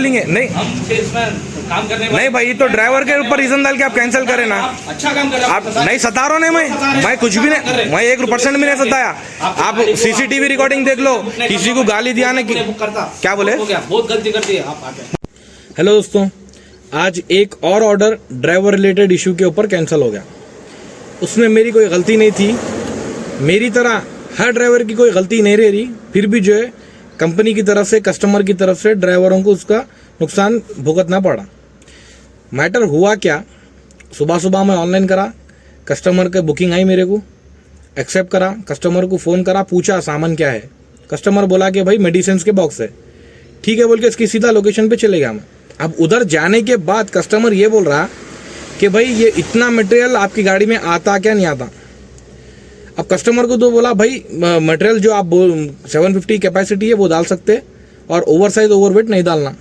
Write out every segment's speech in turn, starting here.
Dealing है। नहीं हम सेल्समैन काम करने वाले नहीं भाई, तो ड्राइवर के ऊपर रीजन डाल के आप कैंसिल करें ना। अच्छा काम कर रहे आप नहीं सता रहा नहीं, मैं कुछ भी नहीं, मैं 1% भी नहीं सताया। आप सीसीटीवी रिकॉर्डिंग देख लो, किसी को गाली दिया नहीं। क्या बोले? बहुत गलती करती है आप आके। हेलो दोस्तों, आज एक और ऑर्डर ड्राइवर रिलेटेड इशू के ऊपर कैंसिल हो गया। उसमें मेरी कोई गलती नहीं थी, मेरी तरह हर ड्राइवर की कोई गलती नहीं रह रही, फिर भी जो है कंपनी की तरफ से, कस्टमर की तरफ से ड्राइवरों को उसका नुकसान भुगतना पड़ा। मैटर हुआ क्या, सुबह सुबह मैं ऑनलाइन करा, कस्टमर के बुकिंग आई मेरे को, एक्सेप्ट करा, कस्टमर को फ़ोन करा, पूछा सामान क्या है। कस्टमर बोला कि भाई मेडिसिन के बॉक्स है। ठीक है बोल के इसकी सीधा लोकेशन पे चले गया मैं। अब उधर जाने के बाद कस्टमर ये बोल रहा कि भाई ये इतना मटेरियल आपकी गाड़ी में आता क्या नहीं आता। अब कस्टमर को तो बोला भाई मटेरियल जो आप 750 कैपेसिटी है वो डाल सकते, और ओवर साइज ओवर वेट नहीं डालना।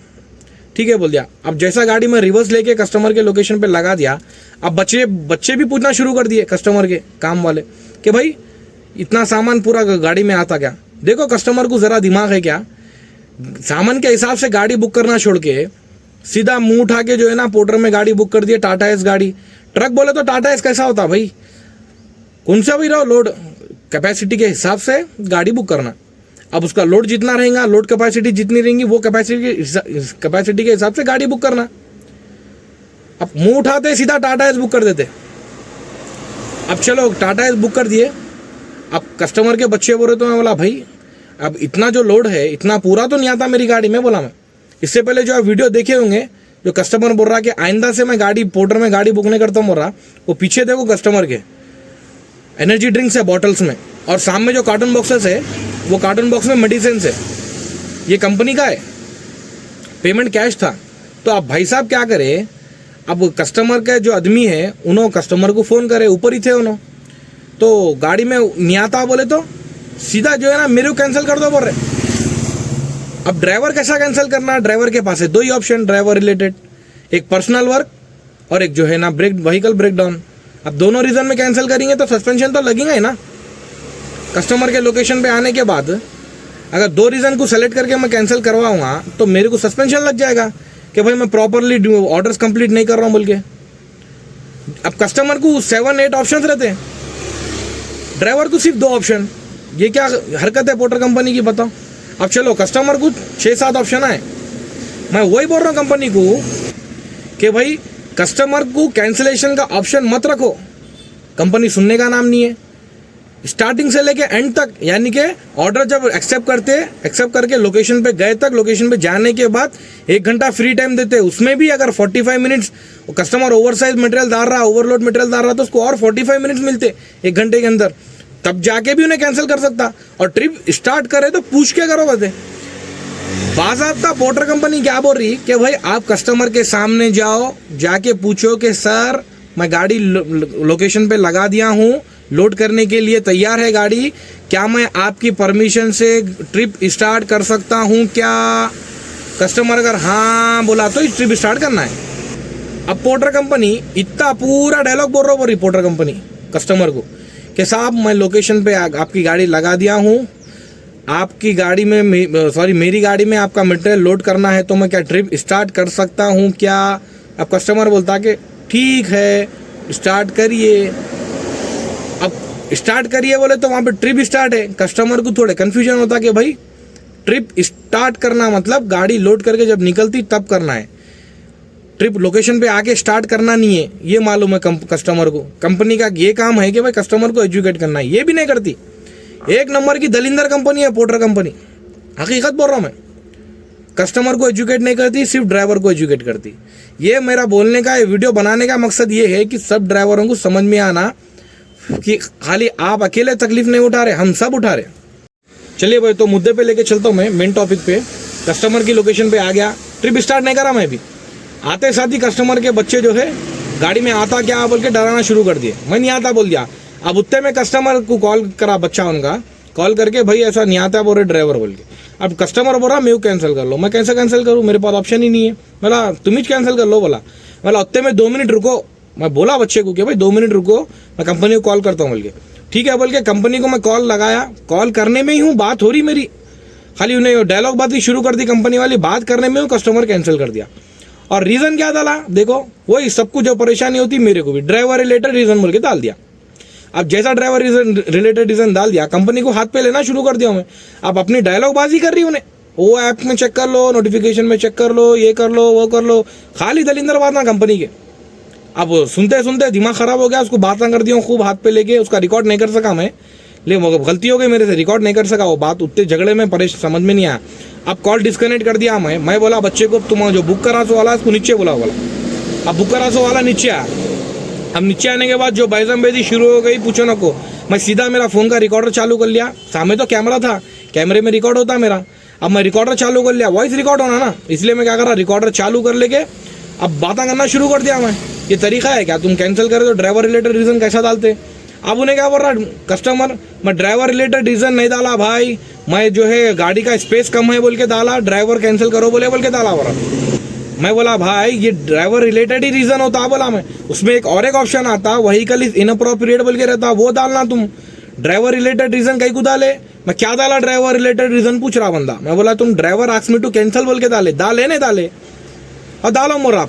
ठीक है बोल दिया। अब जैसा गाड़ी में रिवर्स लेके कस्टमर के लोकेशन पे लगा दिया, अब बच्चे भी पूछना शुरू कर दिए कस्टमर के काम वाले कि भाई इतना सामान पूरा गाड़ी में आता क्या। देखो कस्टमर को ज़रा दिमाग है क्या, सामान के हिसाब से गाड़ी बुक करना छोड़ के सीधा मुंह उठा के जो है ना पोर्टर में गाड़ी बुक कर दिए। टाटा एस गाड़ी, ट्रक बोले तो टाटा एस कैसा होता भाई, कौन सा भी रहो, लोड कैपेसिटी के हिसाब से गाड़ी बुक करना। अब उसका लोड जितना रहेगा, लोड कैपेसिटी जितनी रहेंगी, वो कैपेसिटी के हिसाब से गाड़ी बुक करना। अब मुंह उठाते सीधा टाटा एस बुक कर देते। अब चलो टाटा एस बुक कर दिए। अब कस्टमर के बच्चे बोल रहे तो मैं बोला भाई अब इतना जो लोड है इतना पूरा तो नहीं आता मेरी गाड़ी में। बोला मैं इससे पहले जो आप वीडियो देखे होंगे, जो कस्टमर बोल रहा कि आइंदा से मैं गाड़ी पोर्टर में गाड़ी बुक नहीं करता, बोल रहा वो पीछे देखो कस्टमर के एनर्जी ड्रिंक्स है बॉटल्स में, और सामने जो कार्टन बॉक्सेस है वो कार्टन बॉक्स में मेडिसिन है। ये कंपनी का है, पेमेंट कैश था। तो अब भाई साहब क्या करे, अब कस्टमर के जो आदमी है उन्होंने कस्टमर को फ़ोन करे, ऊपर ही थे उन्होंने, तो गाड़ी में नहीं आता बोले तो सीधा जो है ना मेरे को कैंसिल कर दो बोल रहे। अब ड्राइवर कैसा कैंसिल करना, ड्राइवर के पास है दो ही ऑप्शन ड्राइवर रिलेटेड, एक पर्सनल वर्क और एक जो है ना व्हीकल ब्रेकडाउन। अब दोनों रीज़न में कैंसिल करेंगे तो सस्पेंशन तो लगेगा ही ना। कस्टमर के लोकेशन पे आने के बाद अगर दो रीज़न को सेलेक्ट करके मैं कैंसिल करवाऊंगा तो मेरे को सस्पेंशन लग जाएगा कि भाई मैं प्रॉपरली ऑर्डर्स कंप्लीट नहीं कर रहा हूँ बोल के। अब कस्टमर को 7-8 ऑप्शन रहते हैं, ड्राइवर को सिर्फ 2 ऑप्शन। ये क्या हरकत है पोर्टर कंपनी की, बताओ। अब चलो कस्टमर को 6-7 ऑप्शन है। मैं वही बोल रहा हूँ कंपनी को कि भाई कस्टमर को कैंसिलेशन का ऑप्शन मत रखो, कंपनी सुनने का नाम नहीं है। स्टार्टिंग से लेके एंड तक, यानी कि ऑर्डर जब एक्सेप्ट करके लोकेशन पे गए तक, लोकेशन पे जाने के बाद 1 घंटा फ्री टाइम देते, उसमें भी अगर 45 minutes customer over size material डाल रहा, ओवरलोड मटेरियल डाल रहा, तो उसको और 45 मिनट्स मिलते 1 घंटे के अंदर, तब जाके भी उन्हें कैंसिल कर सकता। और ट्रिप स्टार्ट करे तो पूछ के करो बते। बाज़ाब्ता पोर्टर कंपनी क्या बोल रही कि भाई आप कस्टमर के सामने जाओ, जाके पूछो कि सर मैं गाड़ी लोकेशन पे लगा दिया हूँ, लोड करने के लिए तैयार है गाड़ी, क्या मैं आपकी परमिशन से ट्रिप स्टार्ट कर सकता हूँ क्या। कस्टमर अगर हाँ बोला तो ट्रिप स्टार्ट करना है। अब पोर्टर कंपनी इतना पूरा डायलॉग बोल रही पोर्टर कंपनी कस्टमर को कि साहब मैं लोकेशन पे आपकी गाड़ी लगा दिया हूँ, आपकी गाड़ी में मेरी गाड़ी में आपका मटेरियल लोड करना है तो मैं क्या ट्रिप स्टार्ट कर सकता हूँ क्या। अब कस्टमर बोलता कि ठीक है स्टार्ट करिए। अब स्टार्ट करिए बोले तो वहाँ पे ट्रिप स्टार्ट है। कस्टमर को थोड़े कन्फ्यूजन होता कि भाई ट्रिप स्टार्ट करना मतलब गाड़ी लोड करके जब निकलती तब करना है, ट्रिप लोकेशन पे आके स्टार्ट करना नहीं है। ये मालूम है कस्टमर को। कंपनी का ये काम है कि भाई कस्टमर को एजुकेट करना है, ये भी नहीं करती। 1 नंबर की दलिंदर कंपनी है पोर्टर कंपनी, हकीकत बोल रहा हूँ मैं। कस्टमर को एजुकेट नहीं करती, सिर्फ ड्राइवर को एजुकेट करती। ये मेरा बोलने का, ये वीडियो बनाने का मकसद ये है कि सब ड्राइवरों को समझ में आना कि खाली आप अकेले तकलीफ नहीं उठा रहे, हम सब उठा रहे। चलिए भाई, तो मुद्दे पे लेके चलता हूँ मैं, मेन टॉपिक पे। कस्टमर की लोकेशन पे आ गया, ट्रिप स्टार्ट नहीं करा मैं भी। आते साथ ही कस्टमर के बच्चे जो है गाड़ी में आता क्या बोल के डराना शुरू कर दिए। मैं नहीं आता बोल दिया। अब उतने में कस्टमर को कॉल करा, बच्चा उनका कॉल करके भाई ऐसा नहीं आता बोल रहे ड्राइवर बोल के। अब कस्टमर बोल रहा मैं कैंसिल कर लो। मैं कैसे कैंसिल करूँ, मेरे पास ऑप्शन ही नहीं है। बोला तुम ही कैंसिल कर लो। बोला उतने में 2 मिनट रुको। मैं बोला बच्चे को कि भाई 2 मिनट रुको, मैं कंपनी को कॉल करता हूँ बोल के। ठीक है बोल के कंपनी को मैं कॉल लगाया। कॉल करने में ही हूँ, बात हो रही मेरी। खाली उन्हें डायलॉग बाजी शुरू कर दी कंपनी वाली, बात करने में वो कस्टमर कैंसिल कर दिया। और रीज़न क्या डाला देखो, वही सबको जो परेशानी होती मेरे को भी ड्राइवर रिलेटेड रीज़न बोल के डाल दिया। अब जैसा ड्राइवर रिलेटेड रीज़न डाल दिया, कंपनी को हाथ पे लेना शुरू कर दिया मैं। अब अपनी डायलॉग बाजी कर रही उन्हें, वो ऐप में चेक कर लो, नोटिफिकेशन में चेक कर लो, ये कर लो वो कर लो, खाली दलिंदर बात ना कंपनी के। अब सुनते सुनते दिमाग ख़राब हो गया, उसको बातें कर दी खूब हाथ पे लेके, उसका रिकॉर्ड नहीं कर सका मैं, लेकिन गलती हो गई मेरे से, रिकॉर्ड नहीं कर सका वो बात, उतने झगड़े में परेशान समझ में नहीं आया। अब कॉल डिस्कनेक्ट कर दिया मैं बोला बच्चे को तुम जो बुक करा सो वाला उसको नीचे बोला। अब बुक करा सो वाला नीचे आया। अब नीचे आने के बाद जो बैजम बेदी शुरू हो गई पूछो ना को, मैं सीधा मेरा फ़ोन का रिकॉर्डर चालू कर लिया, सामने तो कैमरा था, कैमरे में रिकॉर्ड होता मेरा। अब मैं रिकॉर्डर चालू कर लिया, वॉइस रिकॉर्ड होना ना, इसलिए मैं क्या कर रहा, रिकॉर्डर चालू कर लेके अब बातें करना शुरू कर दिया मैं। ये तरीका है क्या, तुम कैंसिल करे तो ड्राइवर रिलेटेड रीज़न कैसा डालते। अब उन्हें क्या बोल रहा कस्टमर, मैं ड्राइवर रिलेटेड रीज़न नहीं डाला भाई, मैं जो है गाड़ी का स्पेस कम है बोल के डाला, ड्राइवर कैंसिल करो बोल के डाला। बोला मैं बोला भाई ये ड्राइवर रिलेटेड ही रीज़न होता, बोला मैं, उसमें एक ऑप्शन आता व्हीकल इज इनअप्रोप्रिएट बोल के रहता, वो डालना तुम, ड्राइवर रिलेटेड रीज़न कहीं को डाले। मैं क्या डाला ड्राइवर रिलेटेड रीज़न पूछ रहा बंदा, मैं बोला तुम driver ask me to cancel बोल के डाले नहीं डाले, और डालो मोरा।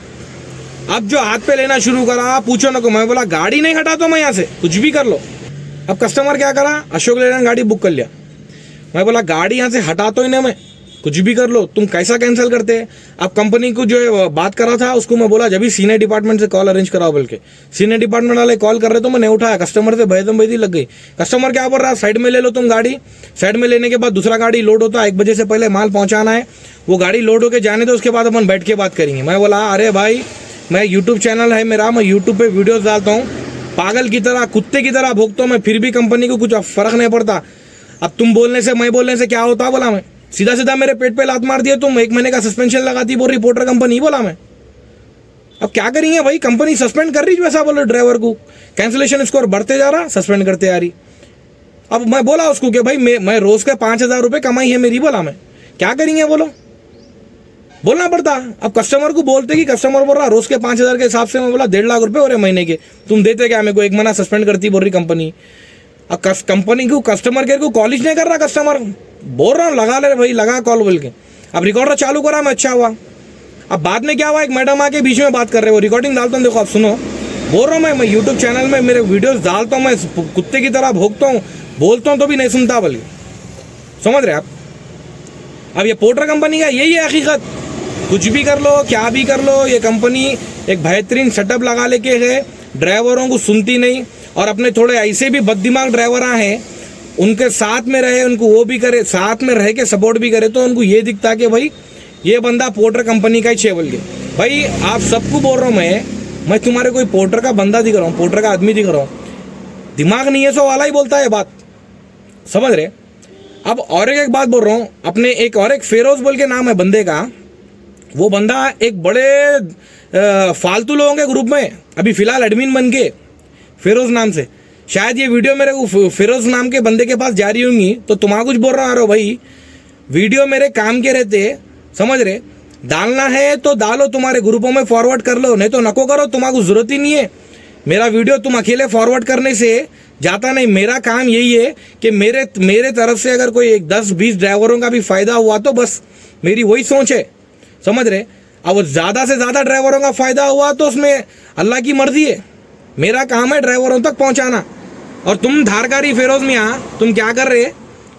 अब जो हाथ पे लेना शुरू करा पूछो ना को, मैं बोला गाड़ी नहीं हटाता मैं यहाँ से, कुछ भी कर लो। अब कस्टमर क्या करा, अशोक लेलैंड गाड़ी बुक कर लिया। मैं बोला गाड़ी यहाँ से हटाता ही नहीं मैं, कुछ भी कर लो, तुम कैसा कैंसिल करते हैं। अब कंपनी को जो है बात करा था उसको मैं बोला जब भी सीनियर डिपार्टमेंट से कॉल अरेंज कराओ बोल के, सीनियर डिपार्टमेंट वाले कॉल कर रहे तो मैं नहीं उठाया, कस्टमर से भयदम भयदी लग गई। कस्टमर क्या बोल रहा, साइड में ले लो तुम गाड़ी, साइड में लेने के बाद दूसरा गाड़ी लोड होता है, 1 बजे से पहले माल पहुंचाना है, वो गाड़ी लोड होके जाने दो, उसके बाद अपन बैठ के बात करेंगे। मैं बोला अरे भाई मैं यूट्यूब चैनल है मेरा, मैं यूट्यूब पे वीडियोस डालता हूँ, पागल की तरह कुत्ते की तरह भोगता हूँ मैं, फिर भी कंपनी को कुछ फर्क नहीं पड़ता। अब तुम बोलने से मैं बोलने से क्या होता, बोला मैं, सीधा सीधा मेरे पेट पे लात मार दिया तुम, 1 महीने का सस्पेंशन लगाती बोल रिपोर्टर कंपनी, बोला मैं। अब क्या करेंगे भाई, कंपनी सस्पेंड कर रही वैसा बोलो ड्राइवर को, कैंसिलेशन स्कोर बढ़ते जा रहा, सस्पेंड करते आ रही। अब मैं बोला उसको कि भाई मैं रोज के 5,000 रुपये कमाई है मेरी, बोला मैं, क्या करेंगे बोलो, बोलना पड़ता। अब कस्टमर को बोलते कि कस्टमर बोल रहा रोज के 5,000 के हिसाब से, मैं बोला 1.5 लाख रुपये हो रहे महीने के, तुम देते क्या मेरे को, 1 महीना सस्पेंड करती बोल रही कंपनी। अब कंपनी को कस्टमर केयर को कॉल नहीं कर रहा, कस्टमर बोल रहा हूँ लगा ले भाई, लगा कॉल बोल के। अब रिकॉर्डर चालू करा मैं, अच्छा हुआ। अब बाद में क्या हुआ, एक मैडम आके बीच में बात कर रहे हो, रिकॉर्डिंग डालता हूँ देखो, आप सुनो, बोल रहा हूँ मैं यूट्यूब चैनल में मेरे वीडियोस डालता हूँ, मैं कुत्ते की तरह भोगता हूँ, बोलता हूँ तो भी नहीं सुनता बोल के, समझ रहे आप। अब ये पोर्टर कंपनी का यही है हकीकत, कुछ भी कर लो क्या भी कर लो, ये कंपनी एक बेहतरीन सेटअप लगा लेके है, ड्राइवरों को सुनती नहीं, और अपने थोड़े ऐसे भी बददिमाग ड्राइवर हैं उनके साथ में रहे, उनको वो भी करे, साथ में रह के सपोर्ट भी करे, तो उनको ये दिखता कि भाई ये बंदा पोर्टर कंपनी का ही छे बोल के। भाई आप सबको बोल रहा हूँ मैं तुम्हारे कोई पोर्टर का बंदा दिख रहा हूँ, पोर्टर का आदमी दिख रहा हूँ, दिमाग नहीं है सो वाला ही बोलता है बात, समझ रहे। अब और एक बात बोल रहा हूँ, अपने एक और एक फेरोज बोल के नाम है बंदे का, वो बंदा एक बड़े फालतू लोगों के ग्रुप में अभी फिलहाल एडमिन बन के, फेरोज नाम से, शायद ये वीडियो मेरे को फेरोज नाम के बंदे के पास जा रही होंगी, तो तुम्हारा कुछ बोल रहा हूँ भाई, वीडियो मेरे काम के रहते, समझ रहे, डालना है तो डालो, तुम्हारे ग्रुपों में फॉरवर्ड कर लो, नहीं तो नको करो, तुम्हारा जरूरत ही नहीं है। मेरा वीडियो तुम अकेले फॉरवर्ड करने से जाता नहीं, मेरा काम यही है कि मेरे तरफ से अगर कोई 10-20 ड्राइवरों का भी फायदा हुआ तो बस मेरी वही सोच है, समझ रहे। अब ज़्यादा से ज़्यादा ड्राइवरों का फायदा हुआ तो उसमें अल्लाह की मर्जी है, मेरा काम है ड्राइवरों तक पहुंचाना। और तुम धारकारी फेरोज मियाँ, तुम क्या कर रहे,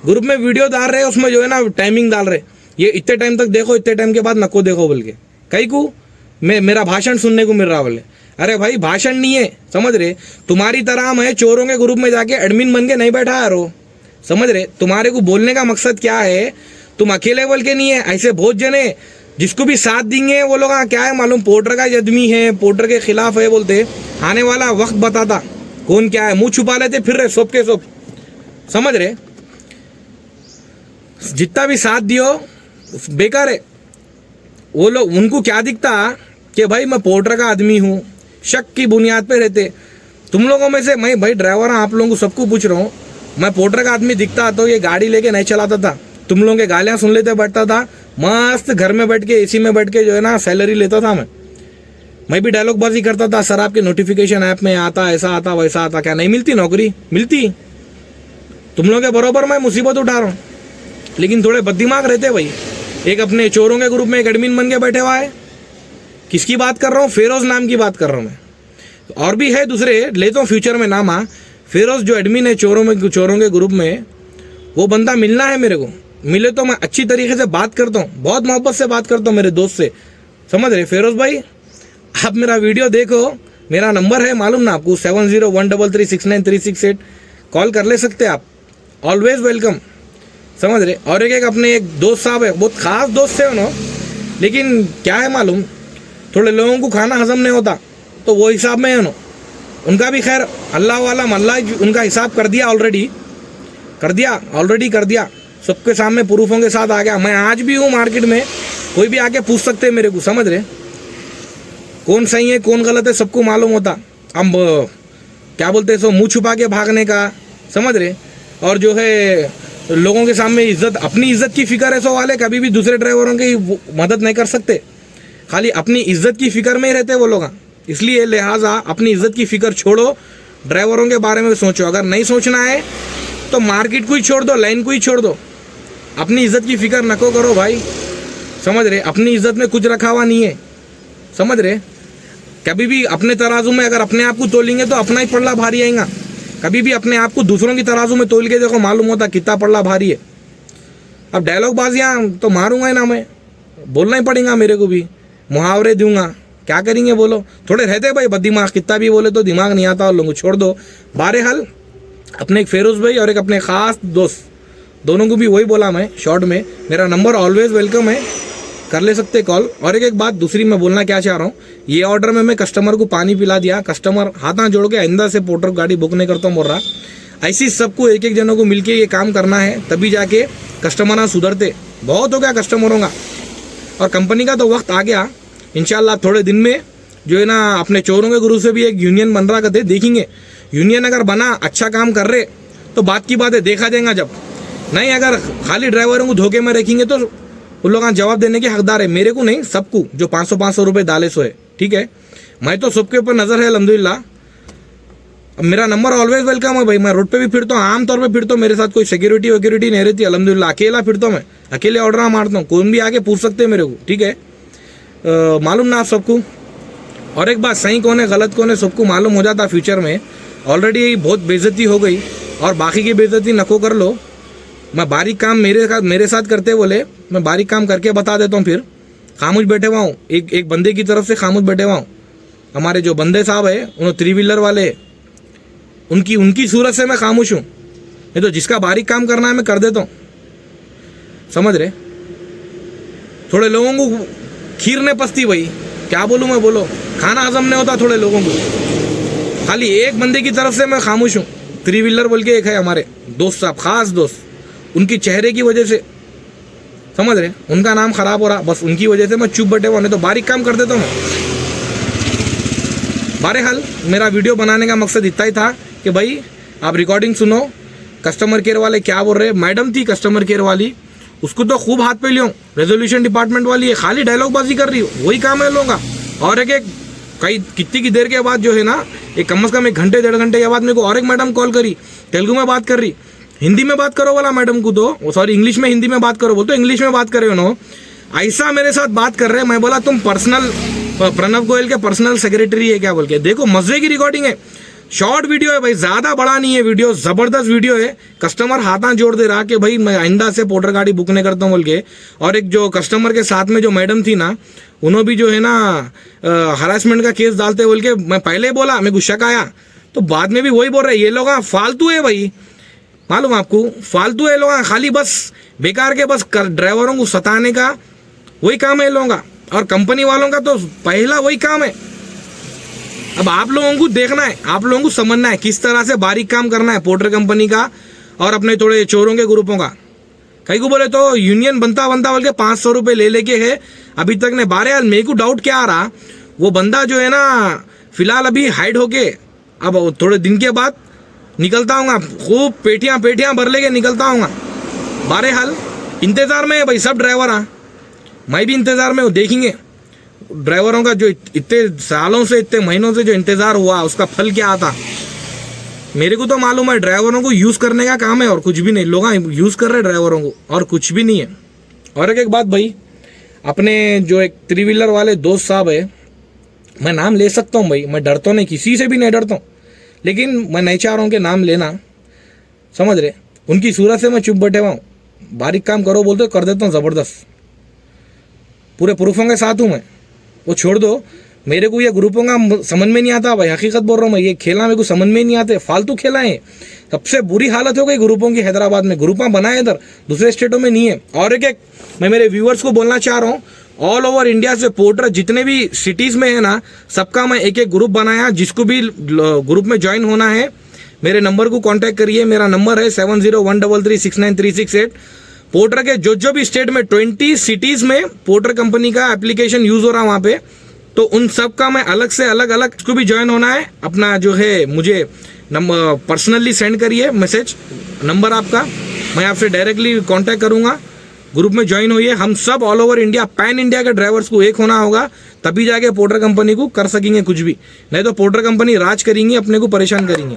ग्रुप में वीडियो डाल रहे, उसमें जो है ना टाइमिंग डाल रहे, ये इतने टाइम तक देखो, इतने टाइम के बाद नको देखो बोल के, कहीं को मेरा भाषण सुनने को मिल रहा बोले। अरे भाई भाषण नहीं है, समझ रहे, तुम्हारी तरह मैं चोरों के ग्रुप में जाके एडमिन बन के नहीं बैठा यार, समझ रहे। तुम्हारे को बोलने का मकसद क्या है, तुम अकेले बोल के नहीं है, ऐसे बहुत जने जिसको भी साथ देंगे वो लोग क्या है मालूम, पोर्टर का आदमी है, पोर्टर के खिलाफ है बोलते, आने वाला वक्त बताता कौन क्या है, मुंह छुपा लेते फिर रहे सब के सब, समझ रहे। जितना भी साथ दियो बेकार है। वो लोग, उनको क्या दिखता कि भाई मैं पोर्टर का आदमी हूँ, शक की बुनियाद पे रहते। तुम लोगों में से मैं भाई ड्राइवर आप लोगों को सबको पूछ रहा हूँ, मैं पोर्टर का आदमी दिखता तो ये गाड़ी लेके नहीं चलाता था, तुम लोगों के गालियाँ सुन लेते बैठता था, मस्त घर में बैठ के एसी में बैठ के जो है ना सैलरी लेता था। मैं भी डायलॉग बाजी करता था, सर आपके नोटिफिकेशन ऐप में आता, ऐसा आता वैसा आता, क्या नहीं मिलती नौकरी, मिलती। तुम लोगों के बराबर मैं मुसीबत उठा रहा हूँ, लेकिन थोड़े बददिमाग रहते भाई। एक अपने चोरों के ग्रुप में एक एडमिन बन के बैठे हुआ है। किसकी बात कर रहा हूँ? फेरोज नाम की बात कर रहा हूँ मैं। और भी है दूसरे, लेता हूँ फ्यूचर में नाम। फेरोज जो एडमिन है चोरों के ग्रुप में, वो बंदा मिलना है मेरे को। मिले तो मैं अच्छी तरीके से बात करता हूँ, बहुत मोहब्बत से बात करता हूँ मेरे दोस्त से, समझ रहे? फेरोज भाई, आप मेरा वीडियो देखो, मेरा नंबर है मालूम ना आपको, 7013369368। कॉल कर ले सकते आप, ऑलवेज वेलकम, समझ रहे? और एक अपने एक दोस्त साहब है, बहुत खास दोस्त है उन्होंने, लेकिन क्या है मालूम, थोड़े लोगों को खाना हजम नहीं होता, तो वो हिसाब में है उन्होंने। उनका भी खैर अल्लाह वाला अल्लाह उनका हिसाब कर दिया, ऑलरेडी कर दिया, सबके सामने प्रूफों के साथ आ गया। मैं आज भी हूँ मार्केट में, कोई भी आके पूछ सकते हैं मेरे को, समझ रहे? कौन सही है कौन गलत है सबको मालूम होता। अब क्या बोलते हैं सो मुंह छुपा के भागने का, समझ रहे? और जो है लोगों के सामने इज्जत, अपनी इज्जत की फिक्र है सो वाले कभी भी दूसरे ड्राइवरों की मदद नहीं कर सकते, खाली अपनी इज्जत की फिक्र में ही रहते वो लोग। इसलिए लिहाजा अपनी इज्जत की फिक्र छोड़ो, ड्राइवरों के बारे में सोचो। अगर नहीं सोचना है तो मार्केट को ही छोड़ दो, लाइन को ही छोड़ दो, अपनी इज्जत की फिक्र नको करो भाई, समझ रहे? अपनी इज्जत में कुछ रखा हुआ नहीं है, समझ रहे? कभी भी अपने तराजू में अगर अपने आप को तोलेंगे तो अपना ही पड़ला भारी आएगा। कभी भी अपने आप को दूसरों की तराजू में तोल के देखो, मालूम होता कितना पड़ला भारी है। अब डायलॉग बाजियाँ तो मारूंगा ही ना, मैं बोलना ही पड़ेगा, मेरे को भी मुहावरे दूंगा, क्या करेंगे बोलो? थोड़े रहते भाई बददिमाग, कितना भी बोले तो दिमाग नहीं आता और लोगों को छोड़ दो। बहरहाल अपने एक फेरोज भाई और एक अपने ख़ास दोस्त, दोनों को भी वही बोला मैं शॉर्ट में, मेरा नंबर ऑलवेज वेलकम है, कर ले सकते कॉल। और एक बात दूसरी मैं बोलना क्या चाह रहा हूँ, ये ऑर्डर में मैं कस्टमर को पानी पिला दिया, कस्टमर हाथ जोड़ के आइंदा से पोर्टर गाड़ी बुक नहीं करता हूँ बोल रहा। ऐसी सबको एक एक जनों को मिलके ये काम करना है, तभी जाके कस्टमर सुधरते। बहुत हो गया कस्टमरों का, और कंपनी का तो वक्त आ गया इंशाल्लाह। थोड़े दिन में जो है ना अपने चोरों के गुरु से भी एक यूनियन बन रहा करते, देखेंगे यूनियन अगर बना, अच्छा काम कर रहे तो बात की बात है, देखा जाएगा। जब नहीं, अगर खाली ड्राइवरों को धोखे में रखेंगे तो उन लोग जवाब देने के हकदार है, मेरे को नहीं, सबको जो 500 रुपये डाले सो है, ठीक है? मैं तो सबके ऊपर नज़र है अल्हम्दुलिल्लाह। अब मेरा नंबर ऑलवेज वेलकम है भाई। मैं रोड पे भी फिरता हूँ, आमतौर पे फिरता हूँ, मेरे साथ कोई सिक्योरिटी नहीं रहती अल्हम्दुलिल्लाह। अकेला फिरता हूँ मैं, अकेले ऑर्डर मारता हूँ, कोई भी आके पूछ सकते हैं मेरे को, ठीक है? मालूम ना आप सबको। और एक बात, सही कौन है गलत कौन है सबको मालूम हो जाता फ्यूचर में। ऑलरेडी बहुत बेइज्जती हो गई, और बाकी की बेइज्जती नको कर लो। मैं बारीक काम मेरे साथ करते बोले, मैं बारीक काम करके बता देता हूँ। फिर खामोश बैठे हुआ हूँ, एक बंदे की तरफ से खामोश बैठे हुआ हूँ। हमारे जो बंदे साहब है उन्होंने 3 व्हीलर वाले, उनकी सूरत से मैं खामोश हूँ। नहीं तो जिसका बारीक काम करना है मैं कर देता हूँ, समझ रहे? थोड़े लोगों को खीर ने पसती भाई, क्या बोलूँ मैं, बोलो, खाना हजम नहीं होता थोड़े लोगों को। खाली एक बंदे की तरफ से मैं खामोश हूँ। 3 व्हीलर बोल के एक है हमारे दोस्त साहब, खास दोस्त, उनकी चेहरे की वजह से, समझ रहे, उनका नाम खराब हो रहा, बस उनकी वजह से मैं चुप बैठे हुआ, नहीं तो बारीक काम कर देता हूँ मैं। बहरहाल मेरा वीडियो बनाने का मकसद इतना ही था कि भाई आप रिकॉर्डिंग सुनो, कस्टमर केयर वाले क्या बोल रहे। मैडम थी कस्टमर केयर वाली, उसको तो खूब हाथ पे लियो, रेजोल्यूशन डिपार्टमेंट वाली है, खाली डायलॉग बाजी कर रही हो, वही काम है लोगों का। और एक कितनी की देर के बाद जो है ना, एक कम से कम 1 घंटे 1.5 घंटे के बाद मेरे को और एक मैडम कॉल करी, तेलुगु में बात कर रही। हिंदी में बात करो वाला मैडम को तो सॉरी, इंग्लिश में हिंदी में बात करो बोल तो इंग्लिश में बात करे उन्होंने। ऐसा मेरे साथ बात कर रहे हैं। मैं बोला तुम पर्सनल प्रणव गोयल के पर्सनल सेक्रेटरी है क्या बोल के। देखो मजे की रिकॉर्डिंग है, शॉर्ट वीडियो है भाई, ज़्यादा बड़ा नहीं है वीडियो, ज़बरदस्त वीडियो है। कस्टमर हाथ जोड़ दे रहा कि भाई मैं आइंदा से पोर्टर गाड़ी बुक नहीं करता हूँ बोल के। और एक जो कस्टमर के साथ में जो मैडम थी ना, उन्होंने भी जो है ना हरासमेंट का केस डालते बोल के, मैं पहले बोला, मेरे को शक आया, तो बाद में भी वही बोल रहे ये लोग फालतू है भाई, मालूम आपको, फालतू है लोग, खाली बस बेकार के बस ड्राइवरों को सताने का वही काम है लोगों का, और कंपनी वालों का तो पहला वही काम है। अब आप लोगों को देखना है, आप लोगों को समझना है किस तरह से बारीक काम करना है पोर्टर कंपनी का और अपने थोड़े चोरों के ग्रुपों का। कहीं को बोले तो यूनियन बनता बोल के 500 रुपये ले लेके है अभी तक ने। बहरहाल मेरे को डाउट क्या आ रहा, वो बंदा जो है ना फिलहाल अभी हाइड होके, अब थोड़े दिन के बाद निकलता हूँ, खूब पेटियाँ भर लेके निकलता हूँ। बहरहाल इंतज़ार में है भाई सब ड्राइवर, मैं भी इंतज़ार में हूँ। देखेंगे ड्राइवरों का जो इतने सालों से, इतने महीनों से जो इंतज़ार हुआ उसका फल क्या आता। मेरे को तो मालूम है ड्राइवरों को यूज करने का काम है और कुछ भी नहीं, लोग यूज कर रहे हैं ड्राइवरों को और कुछ भी नहीं है। और एक बात भाई, अपने जो एक 3 व्हीलर वाले दोस्त साहब है, मैं नाम ले सकता हूँ भाई, मैं डरता नहीं, किसी से भी नहीं डरता हूँ, लेकिन मैं नहीं चाह रहा हूँ कि नाम लेना, समझ रहे। उनकी सूरत से मैं चुप बैठे हुआ हूँ, बारीक काम करो बोलते कर देता हूँ ज़बरदस्त, पूरे प्रूफों के साथ हूँ मैं। वो छोड़ दो, मेरे को ये ग्रुपों का समझ में नहीं आता भाई, हकीकत बोल रहा हूँ मैं, ये खेलना मेरे को समझ में नहीं आते, फालतू खेला है। सबसे बुरी हालत हो गई ग्रुपों की हैदराबाद में, ग्रुपां बनाए इधर, दूसरे स्टेटों में नहीं है। और एक मैं मेरे व्यूअर्स को बोलना चाह रहा हूँ, ऑल ओवर इंडिया से पोर्टर जितने भी सिटीज़ में है ना, सबका मैं एक ग्रुप बनाया, जिसको भी ग्रुप में ज्वाइन होना है मेरे नंबर को कांटेक्ट करिए। मेरा नंबर है 7013369368। पोर्टर के जो भी स्टेट में 20 सिटीज़ में पोर्टर कंपनी का एप्लीकेशन यूज़ हो रहा है वहाँ पे, तो उन सब का मैं अलग से अलग इसको भी ज्वाइन होना है। अपना जो है मुझे नंबर पर्सनली सेंड करिए मैसेज, नंबर आपका, मैं आपसे डायरेक्टली कांटेक्ट करूँगा, ग्रुप में ज्वाइन होइए। हम सब all over India, pan India के ड्राइवर्स को एक होना होगा, तभी जाके पोर्टर कंपनी को कर सकेंगे कुछ भी, नहीं तो पोर्टर कंपनी राज करेंगी, अपने को परेशान करेंगे।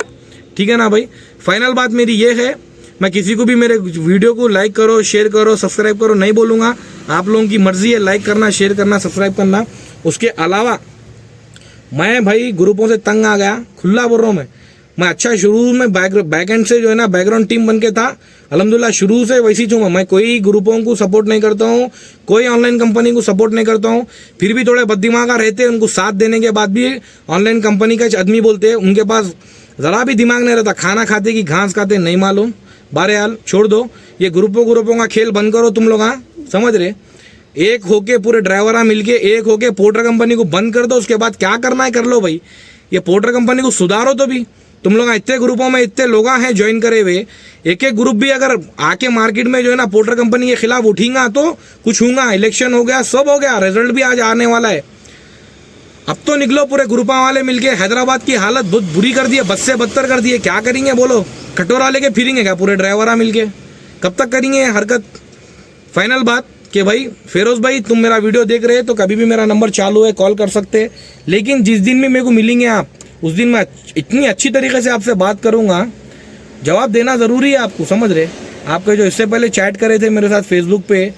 ठीक है ना भाई। फाइनल बात मेरी ये है, मैं किसी को भी मेरे वीडियो को लाइक करो, शेयर करो, सब्सक्राइब करो नहीं बोलूँगा, आप लोगों की मर्जी है लाइक करना, शेयर करना, सब्सक्राइब करना। उसके अलावा मैं भाई ग्रुपों से तंग आ गया, खुला बोल रहा हूँ मैं अच्छा शुरू में बैक एंड से जो है ना बैकग्राउंड टीम बन के था, अल्हम्दुलिल्लाह शुरू से वैसी हूँ मैं कोई ग्रुपों को सपोर्ट नहीं करता हूँ, कोई ऑनलाइन कंपनी को सपोर्ट नहीं करता हूँ। फिर भी थोड़े बददिमागा रहते हैं, उनको साथ देने के बाद भी ऑनलाइन कंपनी का आदमी बोलते हैं, उनके पास ज़रा भी दिमाग नहीं रहता, खाना खाते कि घास खाते नहीं मालूम। बहरहाल छोड़ दो, ये ग्रुपों का खेल बंद करो तुम लोग, हाँ समझ रहे। एक होके पूरे ड्राइवर मिलके एक होके पोर्टर कंपनी को बंद कर दो, उसके बाद क्या करना है कर लो भाई। ये पोर्टर कंपनी को सुधारो तो भी, तुम लोग इतने ग्रुपों में इतने लोग हैं ज्वाइन करे हुए, एक ग्रुप भी अगर आके मार्केट में जो है ना पोर्टर कंपनी के खिलाफ उठेगा तो कुछ होगा। इलेक्शन हो गया, सब हो गया, रिजल्ट भी आज आने वाला है। अब तो निकलो पूरे ग्रुपा वाले मिलके, हैदराबाद की हालत बहुत बुरी कर दी है, बद से बदतर कर दी है। क्या करेंगे बोलो, कटोरा लेके फिरेंगे क्या पूरे ड्राइवर मिलके, कब तक करेंगे ये हरकत। फाइनल बात कि भाई फिरोज भाई, तुम मेरा वीडियो देख रहे हैं तो कभी भी मेरा नंबर चालू है, कॉल कर सकते हैं, लेकिन जिस दिन भी मेरे को मिलेंगे आप, उस दिन मैं इतनी अच्छी तरीके से आपसे बात करूंगा, जवाब देना ज़रूरी है आपको, समझ रहे। आपके जो इससे पहले चैट करे थे मेरे साथ फेसबुक पे,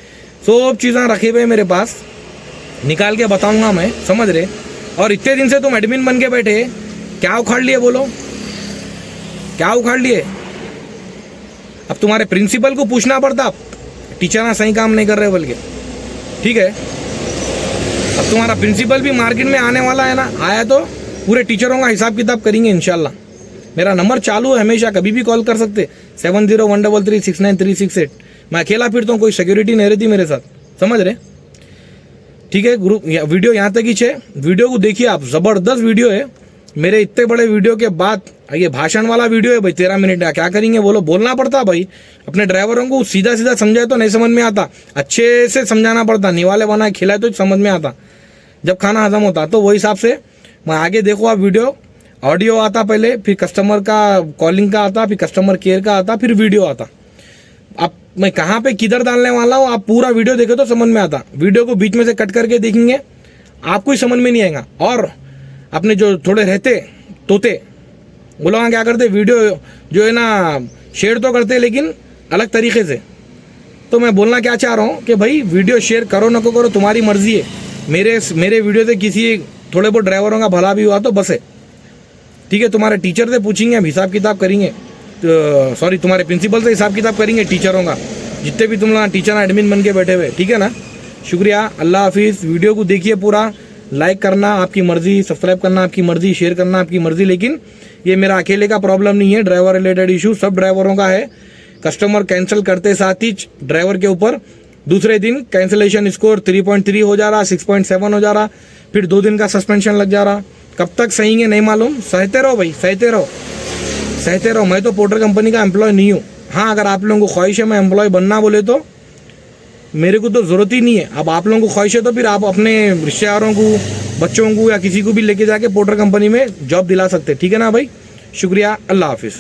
सब चीज़ें रखे हुए मेरे पास, निकाल के बताऊंगा मैं, समझ रहे। और इतने दिन से तुम एडमिन बन के बैठे, क्या उखाड़ लिए बोलो, क्या उखाड़ लिए। अब तुम्हारे प्रिंसिपल को पूछना पड़ता, टीचर ना सही काम नहीं कर रहे बोल के, ठीक है। अब तुम्हारा प्रिंसिपल भी मार्केट में आने वाला है ना, आया तो पूरे टीचरों का हिसाब किताब करेंगे इंशाल्लाह। मेरा नंबर चालू है हमेशा, कभी भी कॉल कर सकते, 7013369368। मैं अकेला फिरता हूँ, कोई सिक्योरिटी नहीं रहती मेरे साथ, समझ रहे। ठीक है, ग्रुप वीडियो यहाँ तक ही है, वीडियो को देखिए आप, ज़बरदस्त वीडियो है। मेरे इतने बड़े वीडियो के बाद ये भाषण वाला वीडियो है भाई, 13 मिनट का, क्या करेंगे बोलो, बोलना पड़ता भाई। अपने ड्राइवरों को सीधा सीधा समझाए तो नहीं समझ में आता, अच्छे से समझाना पड़ता, निवाले बनाए खिलाए तो समझ में आता, जब खाना हजम होता। तो वही हिसाब से मैं आगे देखो आप वीडियो, ऑडियो आता पहले, फिर कस्टमर का कॉलिंग का आता, फिर कस्टमर केयर का आता, फिर वीडियो आता। अब मैं कहाँ पे किधर डालने वाला हूँ, आप पूरा वीडियो देखे तो समझ में आता। वीडियो को बीच में से कट करके देखेंगे आपको ही समझ में नहीं आएगा। और अपने जो थोड़े रहते तोते, वो लोग क्या करते, वीडियो जो है ना शेयर तो करते लेकिन अलग तरीके से। तो मैं बोलना क्या चाह रहा हूँ कि भाई वीडियो शेयर करो ना करो तुम्हारी मर्जी है, मेरे वीडियो से किसी थोड़े बहुत ड्राइवरों का भला भी हुआ तो बस है, ठीक है। तुम्हारे टीचर से पूछेंगे, हम हिसाब किताब करेंगे, तो सॉरी तुम्हारे प्रिंसिपल से हिसाब किताब करेंगे टीचरों का, जितने भी तुम लोग टीचर एडमिन बन के बैठे हुए, ठीक है ना। शुक्रिया, अल्लाह हाफिज़। वीडियो को देखिए पूरा, लाइक करना आपकी मर्जी, सब्सक्राइब करना आपकी मर्जी, शेयर करना आपकी मर्जी, लेकिन ये मेरा अकेले का प्रॉब्लम नहीं है, ड्राइवर रिलेटेड इशू सब ड्राइवरों का है। कस्टमर कैंसिल करते साथ ही ड्राइवर के ऊपर दूसरे दिन कैंसिलेशन स्कोर 3.3 हो जा रहा, 6.7 हो जा रहा, फिर 2 दिन का सस्पेंशन लग जा रहा। कब तक सहेंगे नहीं मालूम, सहते रहो भाई, सहते रहो, सहते रहो। मैं तो पोर्टर कंपनी का एम्प्लॉय नहीं हूँ। हाँ, अगर आप लोगों को ख्वाहिश है मैं एम्प्लॉय बनना बोले तो मेरे को तो ज़रूरत ही नहीं है। अब आप लोगों को ख्वाहिश है तो फिर आप अपने रिश्तेदारों को, बच्चों को या किसी को भी लेके जाके पोर्टर कंपनी में जॉब दिला सकते, ठीक है ना भाई। शुक्रिया, अल्लाह हाफिज़।